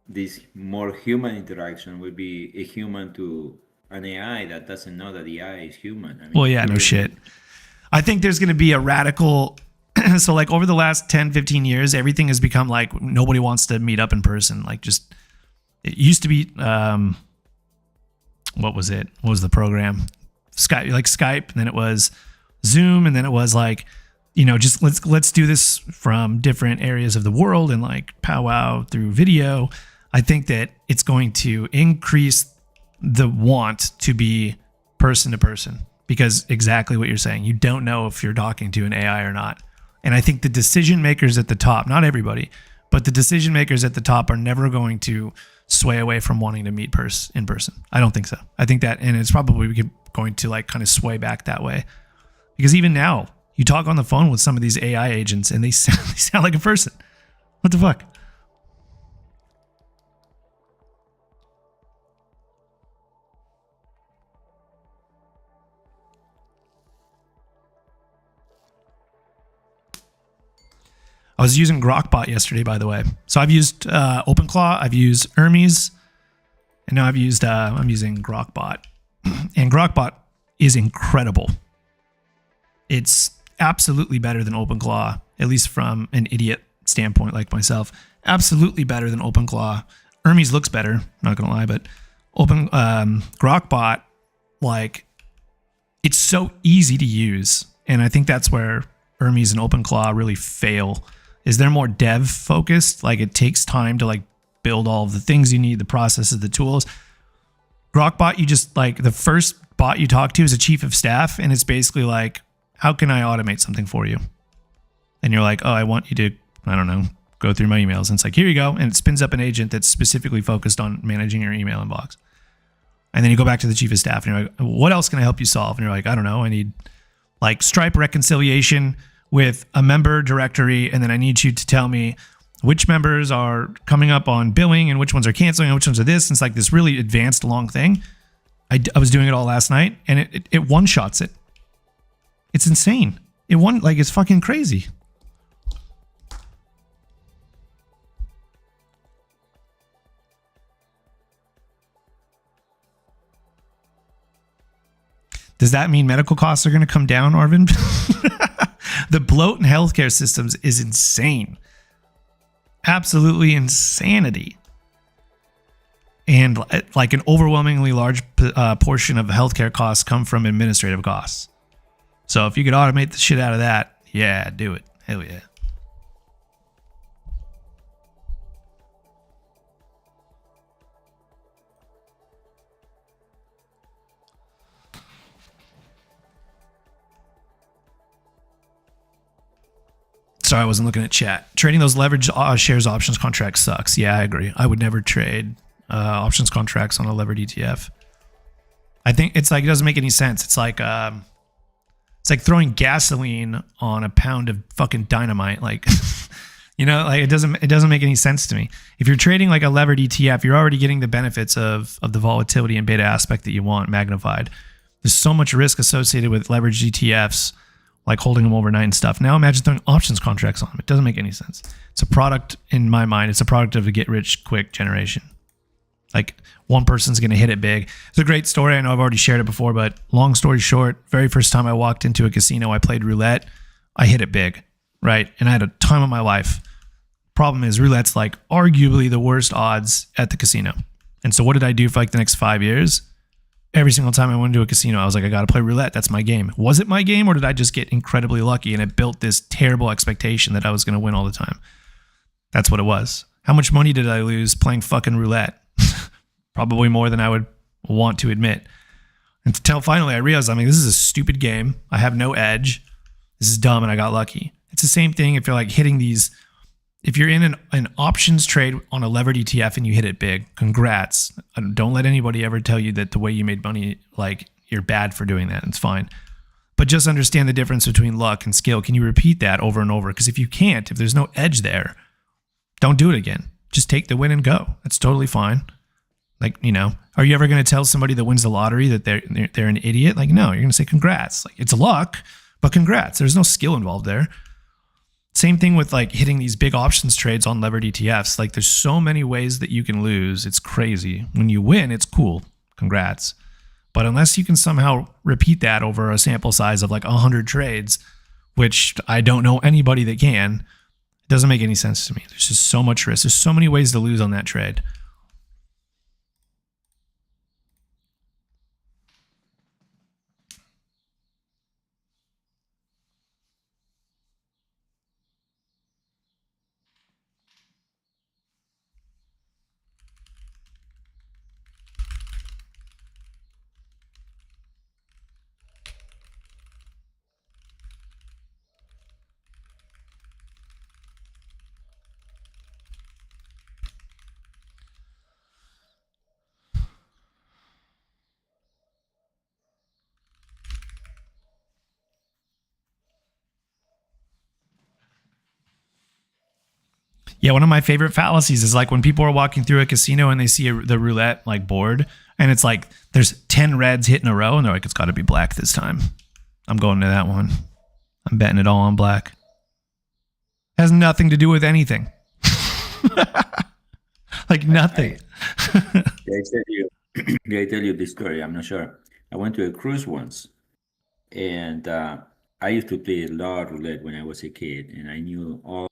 this more human interaction will be a human to an AI that doesn't know that the AI is human. I mean, Well, yeah, no shit. I think there's going to be a radical, so like over the last 10, 15 years, everything has become like nobody wants to meet up in person. Like just, it used to be, what was it? What was the program? Skype, and then it was Zoom, and then it was like, you know, just let's do this from different areas of the world and like powwow through video. I think that it's going to increase the want to be person to person, because exactly what you're saying, you don't know if you're talking to an AI or not. And I think the decision makers at the top, not everybody, but the decision makers at the top are never going to sway away from wanting to meet in person. I don't think so. I think that, and it's probably going to like kind of sway back that way, because even now you talk on the phone with some of these AI agents and they sound like a person. What the fuck? I was using Grokbot yesterday, by the way. So I've used OpenClaw, I've used Hermes, and now I'm using Grokbot. And Grokbot is incredible. It's absolutely better than OpenClaw, at least from an idiot standpoint like myself. Absolutely better than OpenClaw. Hermes looks better, not gonna lie, but Grokbot, like, it's so easy to use. And I think that's where Hermes and OpenClaw really fail. Is they're more dev focused. Like it takes time to like build all of the things you need, the processes, the tools. Grokbot, you just like the first bot you talk to is a chief of staff, and it's basically like, how can I automate something for you? And you're like, oh, I want you to, I don't know, go through my emails. And it's like, here you go. And it spins up an agent that's specifically focused on managing your email inbox. And then you go back to the chief of staff and you're like, what else can I help you solve? And you're like, I don't know, I need like Stripe reconciliation with a member directory, and then I need you to tell me which members are coming up on billing and which ones are canceling and which ones are this. And it's like this really advanced long thing. I was doing it all last night, and it one-shots it. It's insane. It's fucking crazy. Does that mean medical costs are going to come down, Arvind? The bloat in healthcare systems is insane. Absolutely insanity. And like an overwhelmingly large portion of healthcare costs come from administrative costs. So if you could automate the shit out of that, yeah, do it. Hell yeah. Sorry, I wasn't looking at chat. Trading those leverage shares options contracts sucks. Yeah, I agree. I would never trade options contracts on a levered ETF. I think it's like, it doesn't make any sense. It's like throwing gasoline on a pound of fucking dynamite. Like, You know, like it doesn't make any sense to me. If you're trading like a levered ETF, you're already getting the benefits of the volatility and beta aspect that you want magnified. There's so much risk associated with leveraged ETFs, like holding them overnight and stuff. Now imagine throwing options contracts on them. It doesn't make any sense. It's a product, in my mind, it's a product of a get rich quick generation. Like one person's going to hit it big. It's a great story. I know I've already shared it before, but long story short, very first time I walked into a casino, I played roulette. I hit it big, right? And I had a time of my life. Problem is, roulette's like arguably the worst odds at the casino. And so what did I do for like the next 5 years? Every single time I went to a casino, I was like, I got to play roulette. That's my game. Was it my game, or did I just get incredibly lucky and it built this terrible expectation that I was going to win all the time? That's what it was. How much money did I lose playing fucking roulette? Probably more than I would want to admit. Until finally I realized, this is a stupid game. I have no edge. This is dumb and I got lucky. It's the same thing if you're like hitting these. If you're in an options trade on a levered ETF and you hit it big, congrats. Don't let anybody ever tell you that the way you made money, like you're bad for doing that. It's fine. But just understand the difference between luck and skill. Can you repeat that over and over? Because if you can't, if there's no edge there, don't do it again. Just take the win and go. That's totally fine. Like, are you ever going to tell somebody that wins the lottery that they're an idiot? Like, no, you're going to say congrats. Like, it's luck, but congrats. There's no skill involved there. Same thing with like hitting these big options trades on levered ETFs. Like there's so many ways that you can lose. It's crazy. When you win, it's cool. Congrats. But unless you can somehow repeat that over a sample size of like 100 trades, which I don't know anybody that can, it doesn't make any sense to me. There's just so much risk. There's so many ways to lose on that trade. Yeah, one of my favorite fallacies is like when people are walking through a casino and they see the roulette like board, and it's like there's 10 reds hit in a row, and they're like, it's got to be black this time. I'm going to that one. I'm betting it all on black. Has nothing to do with anything. Like nothing. Did I tell you this story? I'm not sure. I went to a cruise once, and I used to play a lot of roulette when I was a kid, and I knew all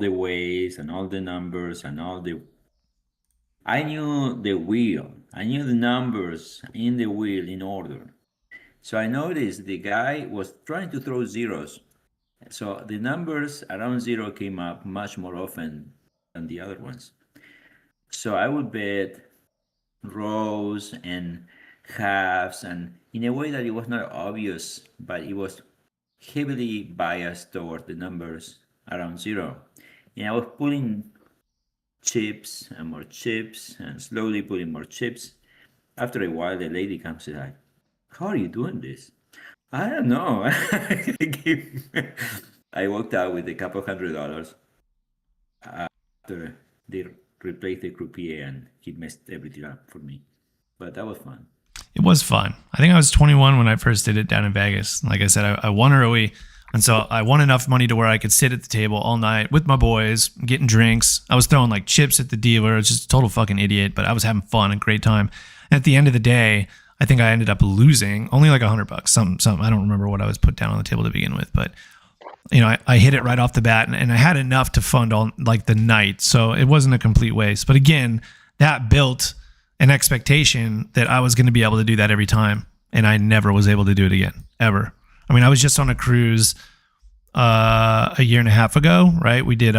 the ways and all the numbers and I knew the wheel. I knew the numbers in the wheel in order. So I noticed the guy was trying to throw zeros. So the numbers around zero came up much more often than the other ones. So I would bet rows and halves, and in a way that it was not obvious, but it was heavily biased toward the numbers around zero. And I was pulling chips and more chips and slowly putting more chips. After a while, the lady comes and like, how are you doing this? I don't know. I walked out with a couple $100 after they replaced the croupier and he messed everything up for me. But that was fun. It was fun. I think I was 21 when I first did it down in Vegas. Like I said, I won early. And so I won enough money to where I could sit at the table all night with my boys, getting drinks. I was throwing like chips at the dealer. It's just a total fucking idiot, but I was having fun and great time. And at the end of the day, I think I ended up losing only like $100. Some I don't remember what I was put down on the table to begin with, but I hit it right off the bat, and I had enough to fund all like the night. So it wasn't a complete waste. But again, that built an expectation that I was going to be able to do that every time, and I never was able to do it again, ever. I was just on a cruise a year and a half ago, right? We did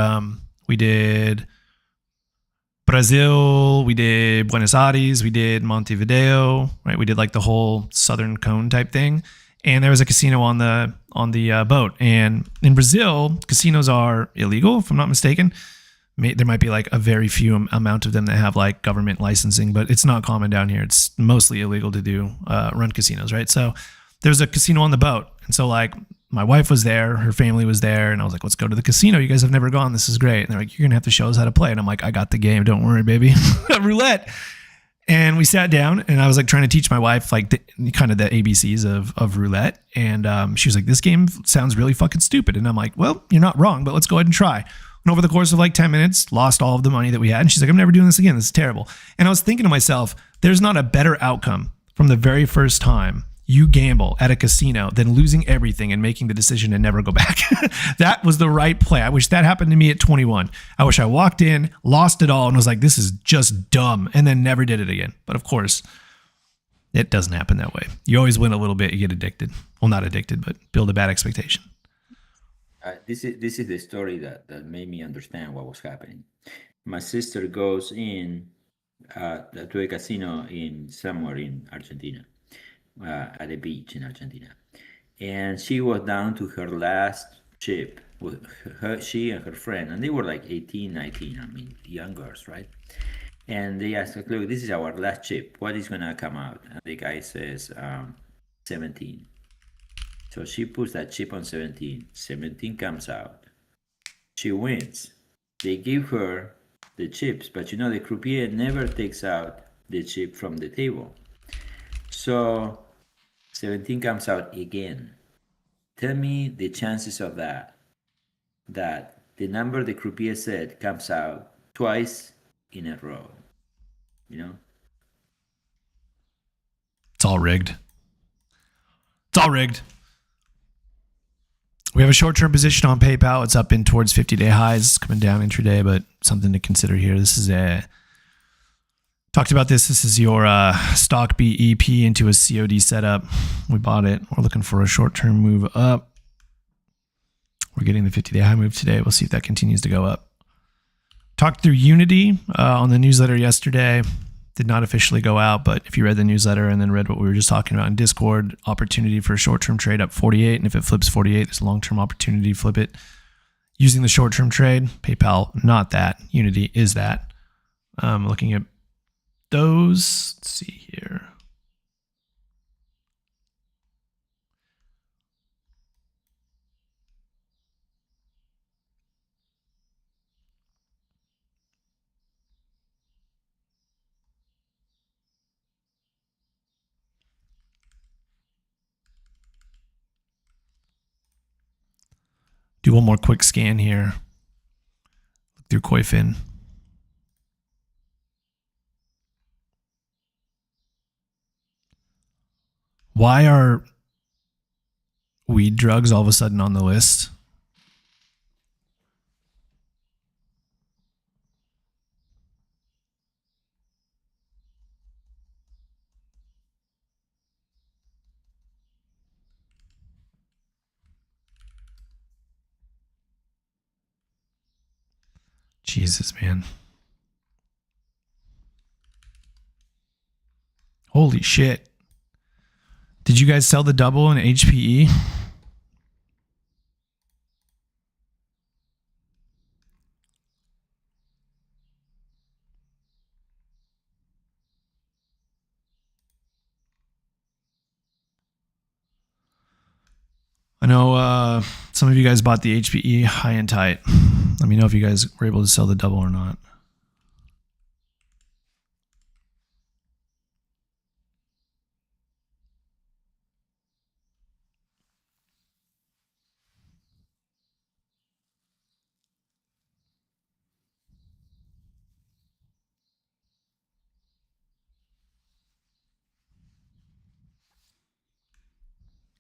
Brazil, we did Buenos Aires, we did Montevideo, right? We did like the whole southern cone type thing, and there was a casino on the boat. And in Brazil, casinos are illegal, if I'm not mistaken. There might be like a very few amount of them that have like government licensing, but it's not common down here. It's mostly illegal to run casinos, right? So there's a casino on the boat. And so like my wife was there, her family was there, and I was like, let's go to the casino. You guys have never gone. This is great. And they're like, you're going to have to show us how to play. And I'm like, I got the game. Don't worry, baby. Roulette. And we sat down, and I was like trying to teach my wife like kind of the ABCs of roulette. And she was like, this game sounds really fucking stupid. And I'm like, well, you're not wrong, but let's go ahead and try. And over the course of like 10 minutes, lost all of the money that we had. And she's like, I'm never doing this again. This is terrible. And I was thinking to myself, there's not a better outcome from the very first time you gamble at a casino than losing everything and making the decision to never go back. That was the right play. I wish that happened to me at 21. I wish I walked in, lost it all, and was like, this is just dumb, and then never did it again. But of course, it doesn't happen that way. You always win a little bit, you get addicted. Well, not addicted, but build a bad expectation. This is the story that made me understand what was happening. My sister goes in to a casino in somewhere in Argentina. At a beach in Argentina, and she was down to her last chip with she and her friend, and they were like 18, 19. I mean, young girls, right? And they asked, look, this is our last chip. What is gonna come out? And the guy says 17. So she puts that chip on 17. 17 comes out. She wins. They give her the chips, but the croupier never takes out the chip from the table. So 17 comes out again. Tell me the chances of that the number the croupier said comes out twice in a row. It's all rigged. It's all rigged. We have a short-term position on PayPal. It's up in towards 50-day highs, coming down intraday, but something to consider here. This is talked about this. This is your stock BEP into a COD setup. We bought it. We're looking for a short-term move up. We're getting the 50-day high move today. We'll see if that continues to go up. Talked through Unity on the newsletter yesterday. Did not officially go out, but if you read the newsletter and then read what we were just talking about in Discord, opportunity for a short-term trade up 48. And if it flips 48, there's a long-term opportunity to flip it using the short-term trade. PayPal, not that. Unity is that. Looking at those, let's see here. Do one more quick scan here. Look through Koifin. Why are weed drugs all of a sudden on the list? Jesus, man. Holy shit. Did you guys sell the double in HPE? I know some of you guys bought the HPE high and tight. Let me know if you guys were able to sell the double or not.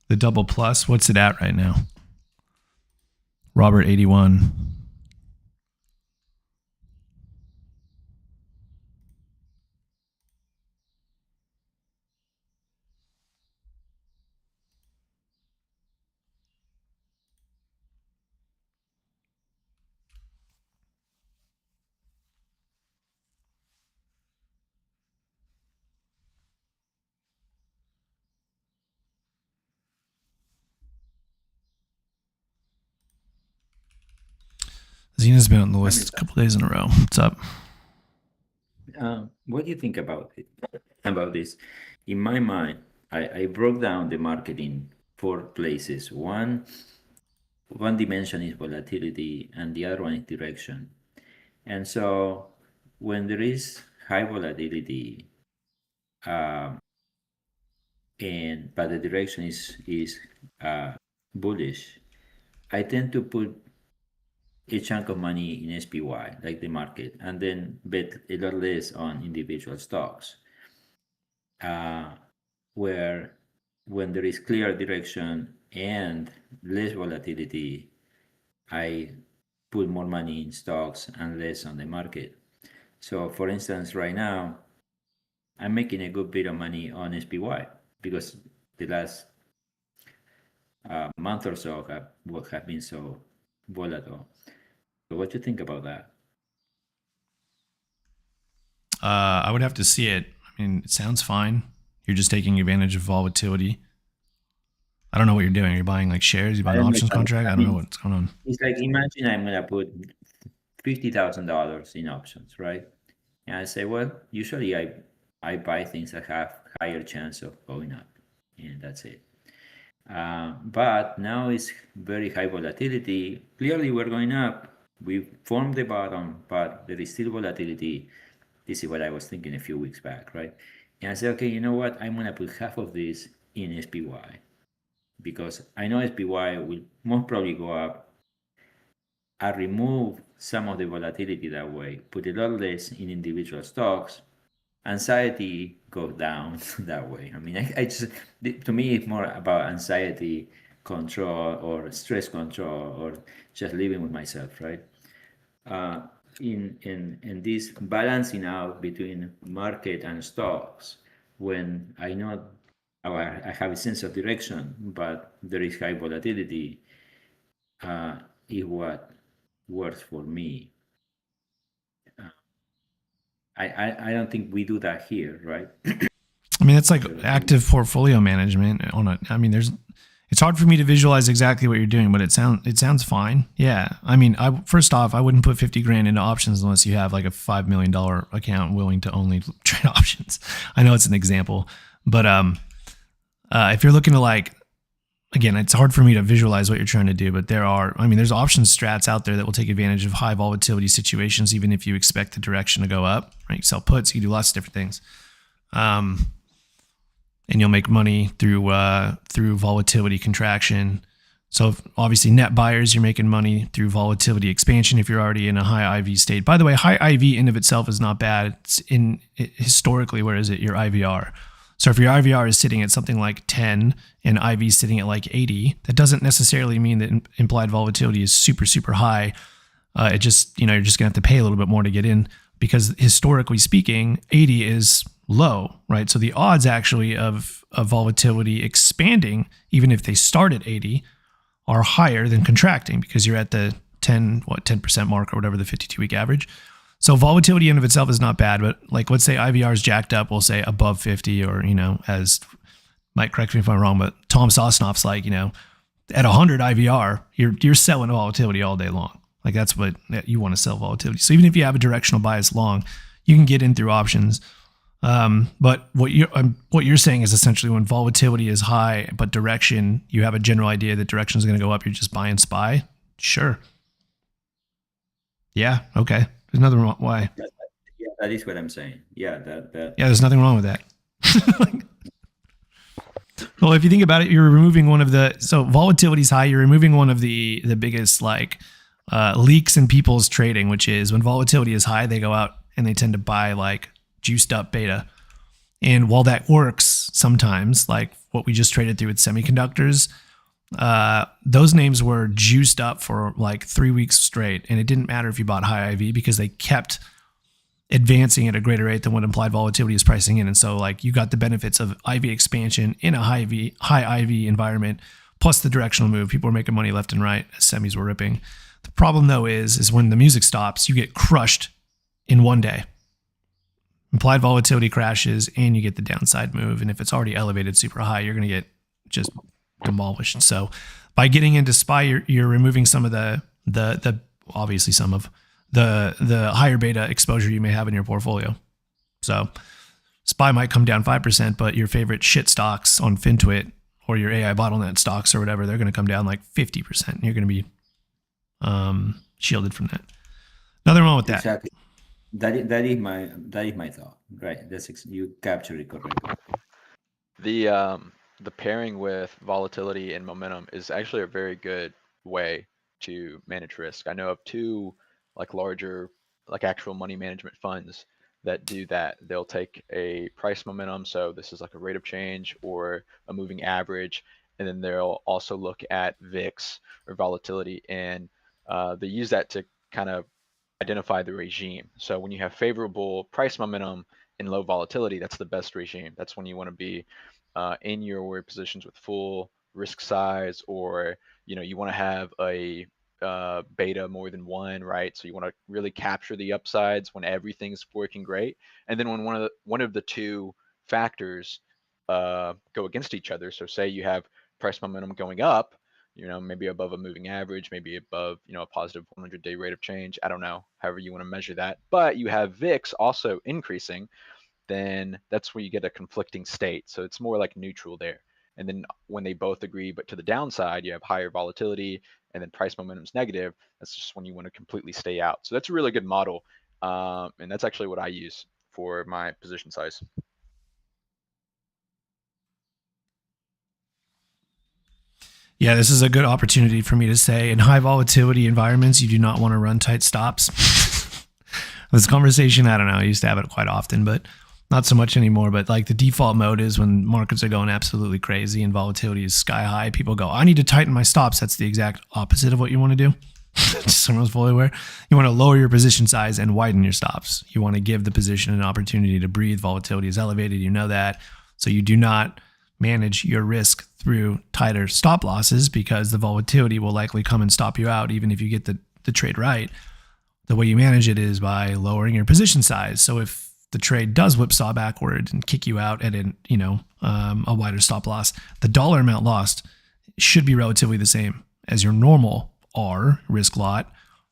The double plus, what's it at right now? Robert 81. Zena's been on the list a couple days in a row. What's up? What do you think about this? In my mind, I broke down the market in four places. One dimension is volatility, and the other one is direction. And so when there is high volatility, but the direction is bullish, I tend to put a chunk of money in SPY, like the market, and then bet a lot less on individual stocks. Where when there is clear direction and less volatility, I put more money in stocks and less on the market. So for instance, right now, I'm making a good bit of money on SPY because the last month or so have been so volatile. So what do you think about that? I would have to see it. I mean, it sounds fine. You're just taking advantage of volatility. I don't know what you're doing. You're buying like shares. You're buying options contract. I don't know what's going on. It's like, imagine I'm gonna put $50,000 in options, right? And I say, well, usually I buy things that have higher chance of going up, and that's it. But now it's very high volatility. Clearly, we're going up. We formed the bottom, but there is still volatility. This is what I was thinking a few weeks back, right? And I said, okay, you know what? I'm gonna put half of this in SPY because I know SPY will most probably go up. I remove some of the volatility that way, put a lot less in individual stocks. Anxiety goes down that way. I mean, I just, to me, it's more about anxiety control or stress control or just living with myself, right? In this balancing out between market and stocks, when I know I have a sense of direction, but there is high volatility, is what works for me. I don't think we do that here, right? I mean, it's like active portfolio management I mean, it's hard for me to visualize exactly what you're doing, but it sounds fine. Yeah. I mean, first off, I wouldn't put 50 grand into options unless you have like a $5 million account willing to only trade options. I know it's an example, but if you're looking to like, again, it's hard for me to visualize what you're trying to do, but there's options strats out there that will take advantage of high volatility situations, even if you expect the direction to go up, right? You sell puts, you do lots of different things. And you'll make money through volatility contraction. So obviously net buyers, you're making money through volatility expansion if you're already in a high IV state. By the way, high IV in of itself is not bad. It's historically, where is it? Your IVR. So if your IVR is sitting at something like 10 and IV is sitting at like 80, that doesn't necessarily mean that implied volatility is super, super high. It just, you're just gonna have to pay a little bit more to get in because historically speaking, 80 is low, right? So the odds actually of volatility expanding, even if they start at 80, are higher than contracting because you're at the 10% mark or whatever, the 52-week average. So volatility in of itself is not bad, but like let's say IVR is jacked up, we'll say above 50, or as Mike, correct me if I'm wrong, but Tom Sosnoff's like, at 100 IVR, you're selling volatility all day long. Like that's what you want to sell volatility. So even if you have a directional bias long, you can get in through options. But what you're saying is essentially when volatility is high, but direction, you have a general idea that direction is going to go up. You're just buying SPY. Sure. Yeah. Okay. There's nothing wrong. Why? Yeah, that is what I'm saying. Yeah. Yeah. There's nothing wrong with that. Well, if you think about it, you're removing so volatility is high. You're removing one of the biggest leaks in people's trading, which is when volatility is high, they go out and they tend to buy like juiced up beta. And while that works sometimes, like what we just traded through with semiconductors, those names were juiced up for like 3 weeks straight. And it didn't matter if you bought high IV because they kept advancing at a greater rate than what implied volatility is pricing in. And so like you got the benefits of IV expansion in a high IV environment, plus the directional move. People were making money left and right as semis were ripping. The problem though is when the music stops, you get crushed in one day. Implied volatility crashes and you get the downside move. And if it's already elevated super high, you're going to get just demolished. So by getting into SPY, you're removing some of the obviously some of the higher beta exposure you may have in your portfolio. So SPY might come down 5%, but your favorite shit stocks on FinTwit or your AI bottleneck stocks or whatever, they're going to come down like 50%. And you're going to be shielded from that. Nothing wrong with that. Exactly. That is my thought. Right. You captured it correctly. The pairing with volatility and momentum is actually a very good way to manage risk. I know of two like larger, like actual money management funds that do that. They'll take a price momentum, so this is like a rate of change or a moving average, and then they'll also look at VIX or volatility, and they use that to kind of identify the regime. So when you have favorable price momentum and low volatility, that's the best regime. That's when you want to be in your positions with full risk size, or you want to have a beta more than one, right? So you want to really capture the upsides when everything's working great, and then when one of the two factors go against each other. So say you have price momentum going up, maybe above a moving average, maybe above, a positive 100-day rate of change. I don't know, however you want to measure that. But you have VIX also increasing, then that's where you get a conflicting state. So it's more like neutral there. And then when they both agree, but to the downside, you have higher volatility and then price momentum's negative. That's just when you want to completely stay out. So that's a really good model. And that's actually what I use for my position size. Yeah, this is a good opportunity for me to say in high volatility environments, you do not want to run tight stops. This conversation, I don't know, I used to have it quite often, but not so much anymore. But like the default mode is when markets are going absolutely crazy and volatility is sky high, people go, I need to tighten my stops. That's the exact opposite of what you want to do. Just so everyone's fully aware. You want to lower your position size and widen your stops. You want to give the position an opportunity to breathe. Volatility is elevated. You know that. So you do not manage your risk through tighter stop losses because the volatility will likely come and stop you out even if you get the trade right. The way you manage it is by lowering your position size. So if the trade does whipsaw backward and kick you out at a wider stop loss, the dollar amount lost should be relatively the same as your normal R risk lot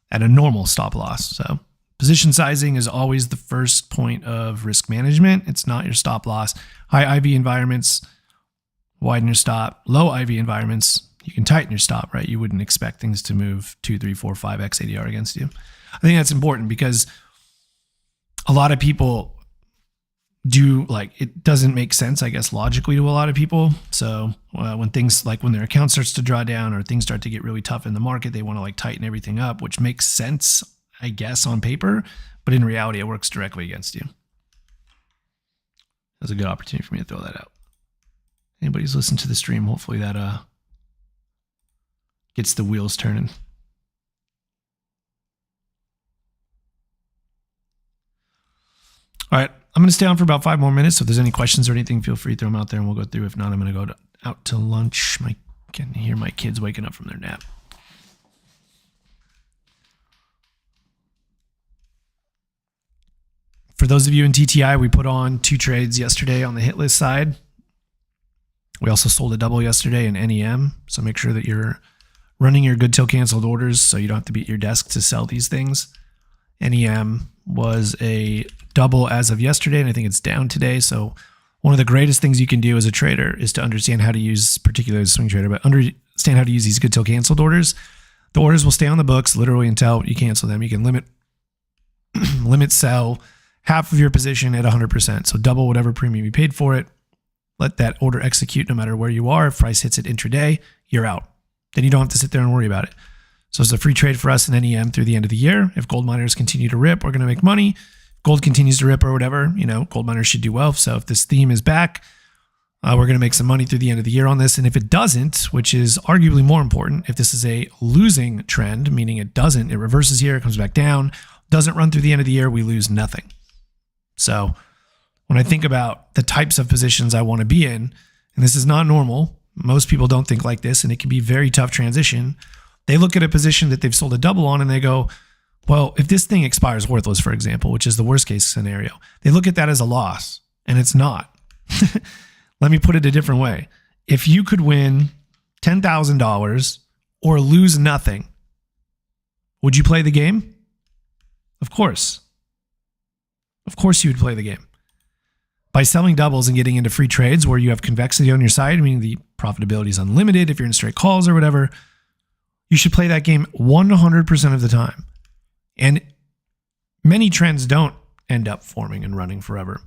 at a normal stop loss. So position sizing is always the first point of risk management. It's not your stop loss. High IV environments, widen your stop. Low IV environments, you can tighten your stop, right? You wouldn't expect things to move 2, 3, 4, 5x ADR against you. I think that's important because a lot of people it doesn't make sense, I guess, logically to a lot of people. So when things like when their account starts to draw down or things start to get really tough in the market, they want to tighten everything up, which makes sense, I guess, on paper, but in reality, it works directly against you. That's a good opportunity for me to throw that out. Anybody's listened to the stream, hopefully that gets the wheels turning. All right, I'm going to stay on for about 5 more minutes. So if there's any questions or anything, feel free to throw them out there and we'll go through. If not, I'm going to go out to lunch. I can hear my kids waking up from their nap. For those of you in TTI, we put on 2 trades yesterday on the hit list side. We also sold a double yesterday in NEM. So make sure that you're running your good till canceled orders so you don't have to be at your desk to sell these things. NEM was a double as of yesterday, and I think it's down today. So one of the greatest things you can do as a trader is to understand how to use, particularly as a swing trader, but understand how to use these good till canceled orders. The orders will stay on the books literally until you cancel them. You can limit sell half of your position at 100%. So double whatever premium you paid for it. Let that order execute no matter where you are. If price hits it intraday, you're out. Then you don't have to sit there and worry about it. So it's a free trade for us in NEM through the end of the year. If gold miners continue to rip, we're going to make money. Gold continues to rip or whatever, gold miners should do well. So if this theme is back, we're going to make some money through the end of the year on this. And if it doesn't, which is arguably more important, if this is a losing trend, meaning it reverses here, it comes back down, doesn't run through the end of the year, we lose nothing. So when I think about the types of positions I want to be in, and this is not normal, most people don't think like this, and it can be very tough transition. They look at a position that they've sold a double on and they go, well, if this thing expires worthless, for example, which is the worst case scenario, they look at that as a loss, and it's not. Let me put it a different way. If you could win $10,000 or lose nothing, would you play the game? Of course. Of course you would play the game. By selling doubles and getting into free trades where you have convexity on your side, meaning the profitability is unlimited if you're in straight calls or whatever. You should play that game 100% of the time. And many trends don't end up forming and running forever.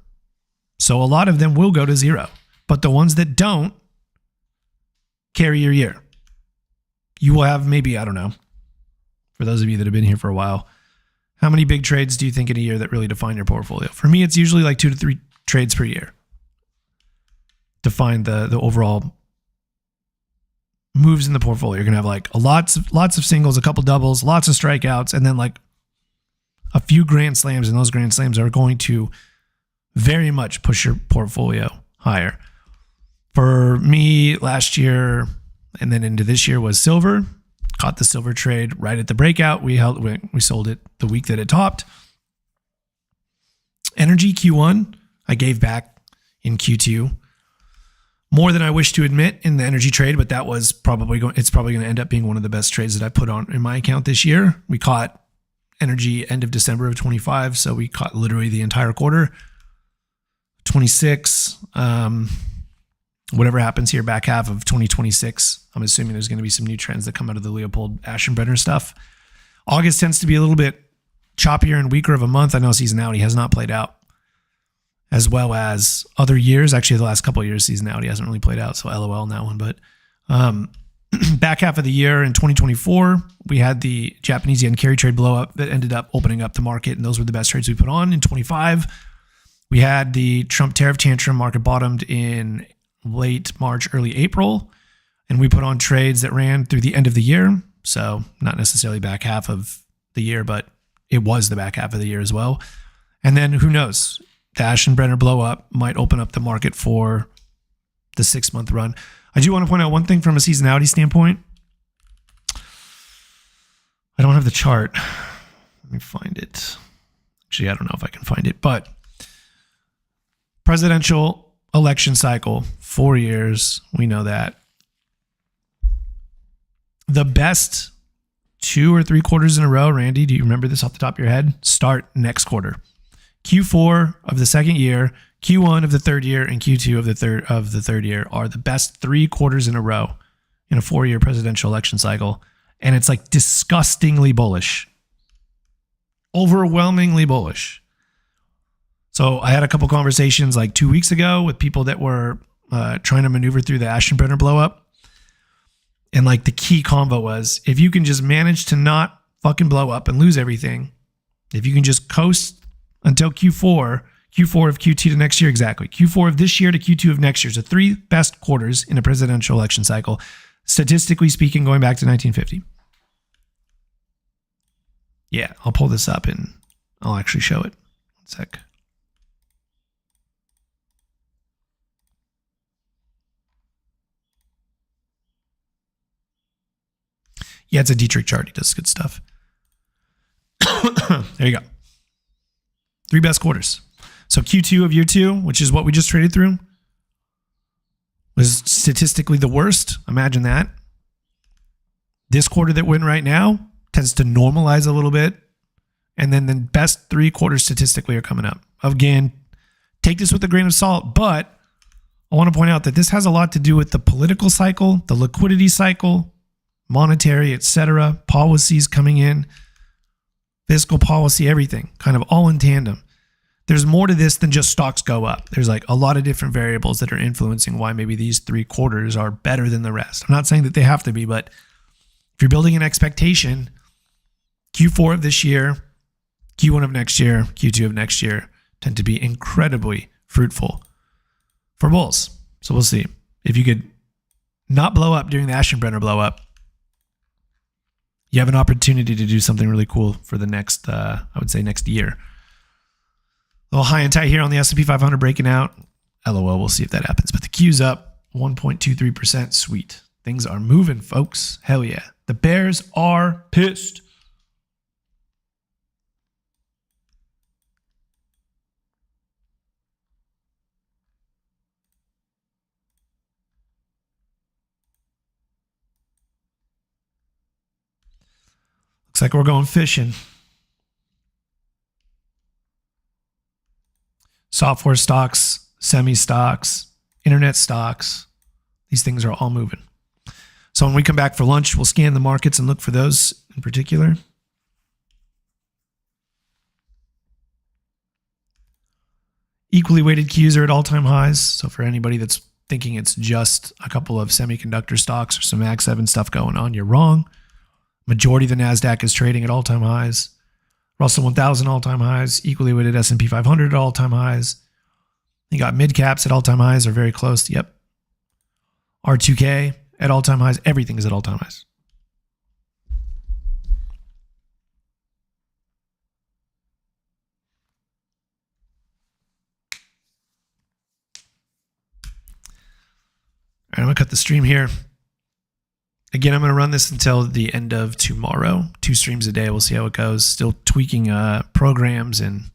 So a lot of them will go to zero. But the ones that don't carry your year. You will have maybe, I don't know, for those of you that have been here for a while, how many big trades do you think in a year that really define your portfolio? For me, it's usually like 2 to 3 trades per year. Define the overall moves in the portfolio. You're going to have like lots of singles, a couple doubles, lots of strikeouts, and then like a few grand slams. And those grand slams are going to very much push your portfolio higher. For me, last year and then into this year was silver. Caught the silver trade right at the breakout. We sold it the week that it topped. Energy Q1, I gave back in Q2 more than I wish to admit in the energy trade, but that was probably going to end up being one of the best trades that I put on in my account this year. We caught energy end of December of 25, so we caught literally the entire quarter. 26, whatever happens here back half of 2026, I'm assuming there's going to be some new trends that come out of the Leopold Aschenbrenner stuff. August tends to be a little bit choppier and weaker of a month. I know seasonality has not played out as well as other years. Actually, the last couple of years, seasonality hasn't really played out, so LOL on that one. But back half of the year in 2024, we had the Japanese yen carry trade blow up that ended up opening up the market, and those were the best trades we put on. In 25, we had the Trump tariff tantrum, market bottomed in late March, early April, and we put on trades that ran through the end of the year. So not necessarily back half of the year, but it was the back half of the year as well. And then who knows? The Aschenbrenner blow up might open up the market for the 6-month run. I do want to point out one thing from a seasonality standpoint. I don't have the chart. Let me find it. Actually, I don't know if I can find it, but presidential election cycle, 4 years. We know that. The best 2 or 3 quarters in a row, Randy, do you remember this off the top of your head? Start next quarter. Q4 of the second year, Q1 of the third year, and Q2 of the third year are the best 3 quarters in a row in a 4-year presidential election cycle. And it's like disgustingly bullish. Overwhelmingly bullish. So I had a couple conversations like 2 weeks ago with people that were trying to maneuver through the Aschenbrenner blow up. And like the key convo was, if you can just manage to not fucking blow up and lose everything, if you can just coast until Q4 of Q2 to next year, exactly. Q4 of this year to Q2 of next year. So 3 best quarters in a presidential election cycle, statistically speaking, going back to 1950. Yeah, I'll pull this up and I'll actually show it. 1 sec. Yeah, it's a Dietrich chart. He does good stuff. There you go. 3 best quarters. So Q2 of year 2, which is what we just traded through, was statistically the worst. Imagine that. This quarter that we're in right now tends to normalize a little bit. And then the best 3 quarters statistically are coming up. Again, take this with a grain of salt, but I want to point out that this has a lot to do with the political cycle, the liquidity cycle, monetary, etc., policies coming in, fiscal policy, everything, kind of all in tandem. There's more to this than just stocks go up. There's like a lot of different variables that are influencing why maybe these 3 quarters are better than the rest. I'm not saying that they have to be, but if you're building an expectation, Q4 of this year, Q1 of next year, Q2 of next year tend to be incredibly fruitful for bulls. So we'll see. If you could not blow up during the Aschenbrenner blow up, you have an opportunity to do something really cool for the next, I would say next year. A little high and tight here on the S&P 500 breaking out. LOL, we'll see if that happens. But the Q's up 1.23%. Sweet. Things are moving, folks. Hell yeah. The Bears are pissed. Looks like we're going fishing. Software stocks, semi stocks, internet stocks. These things are all moving. So when we come back for lunch, we'll scan the markets and look for those in particular. Equally weighted Qs are at all-time highs. So for anybody that's thinking it's just a couple of semiconductor stocks or some Mag 7 stuff going on, you're wrong. Majority of the NASDAQ is trading at all-time highs. Russell 1000 all-time highs. Equally weighted S&P 500 at all-time highs. You got mid caps at all-time highs or very close. Yep. R2K at all-time highs. Everything is at all-time highs. All right, I'm going to cut the stream here. Again, I'm going to run this until the end of tomorrow. 2 streams a day. We'll see how it goes. Still tweaking programs and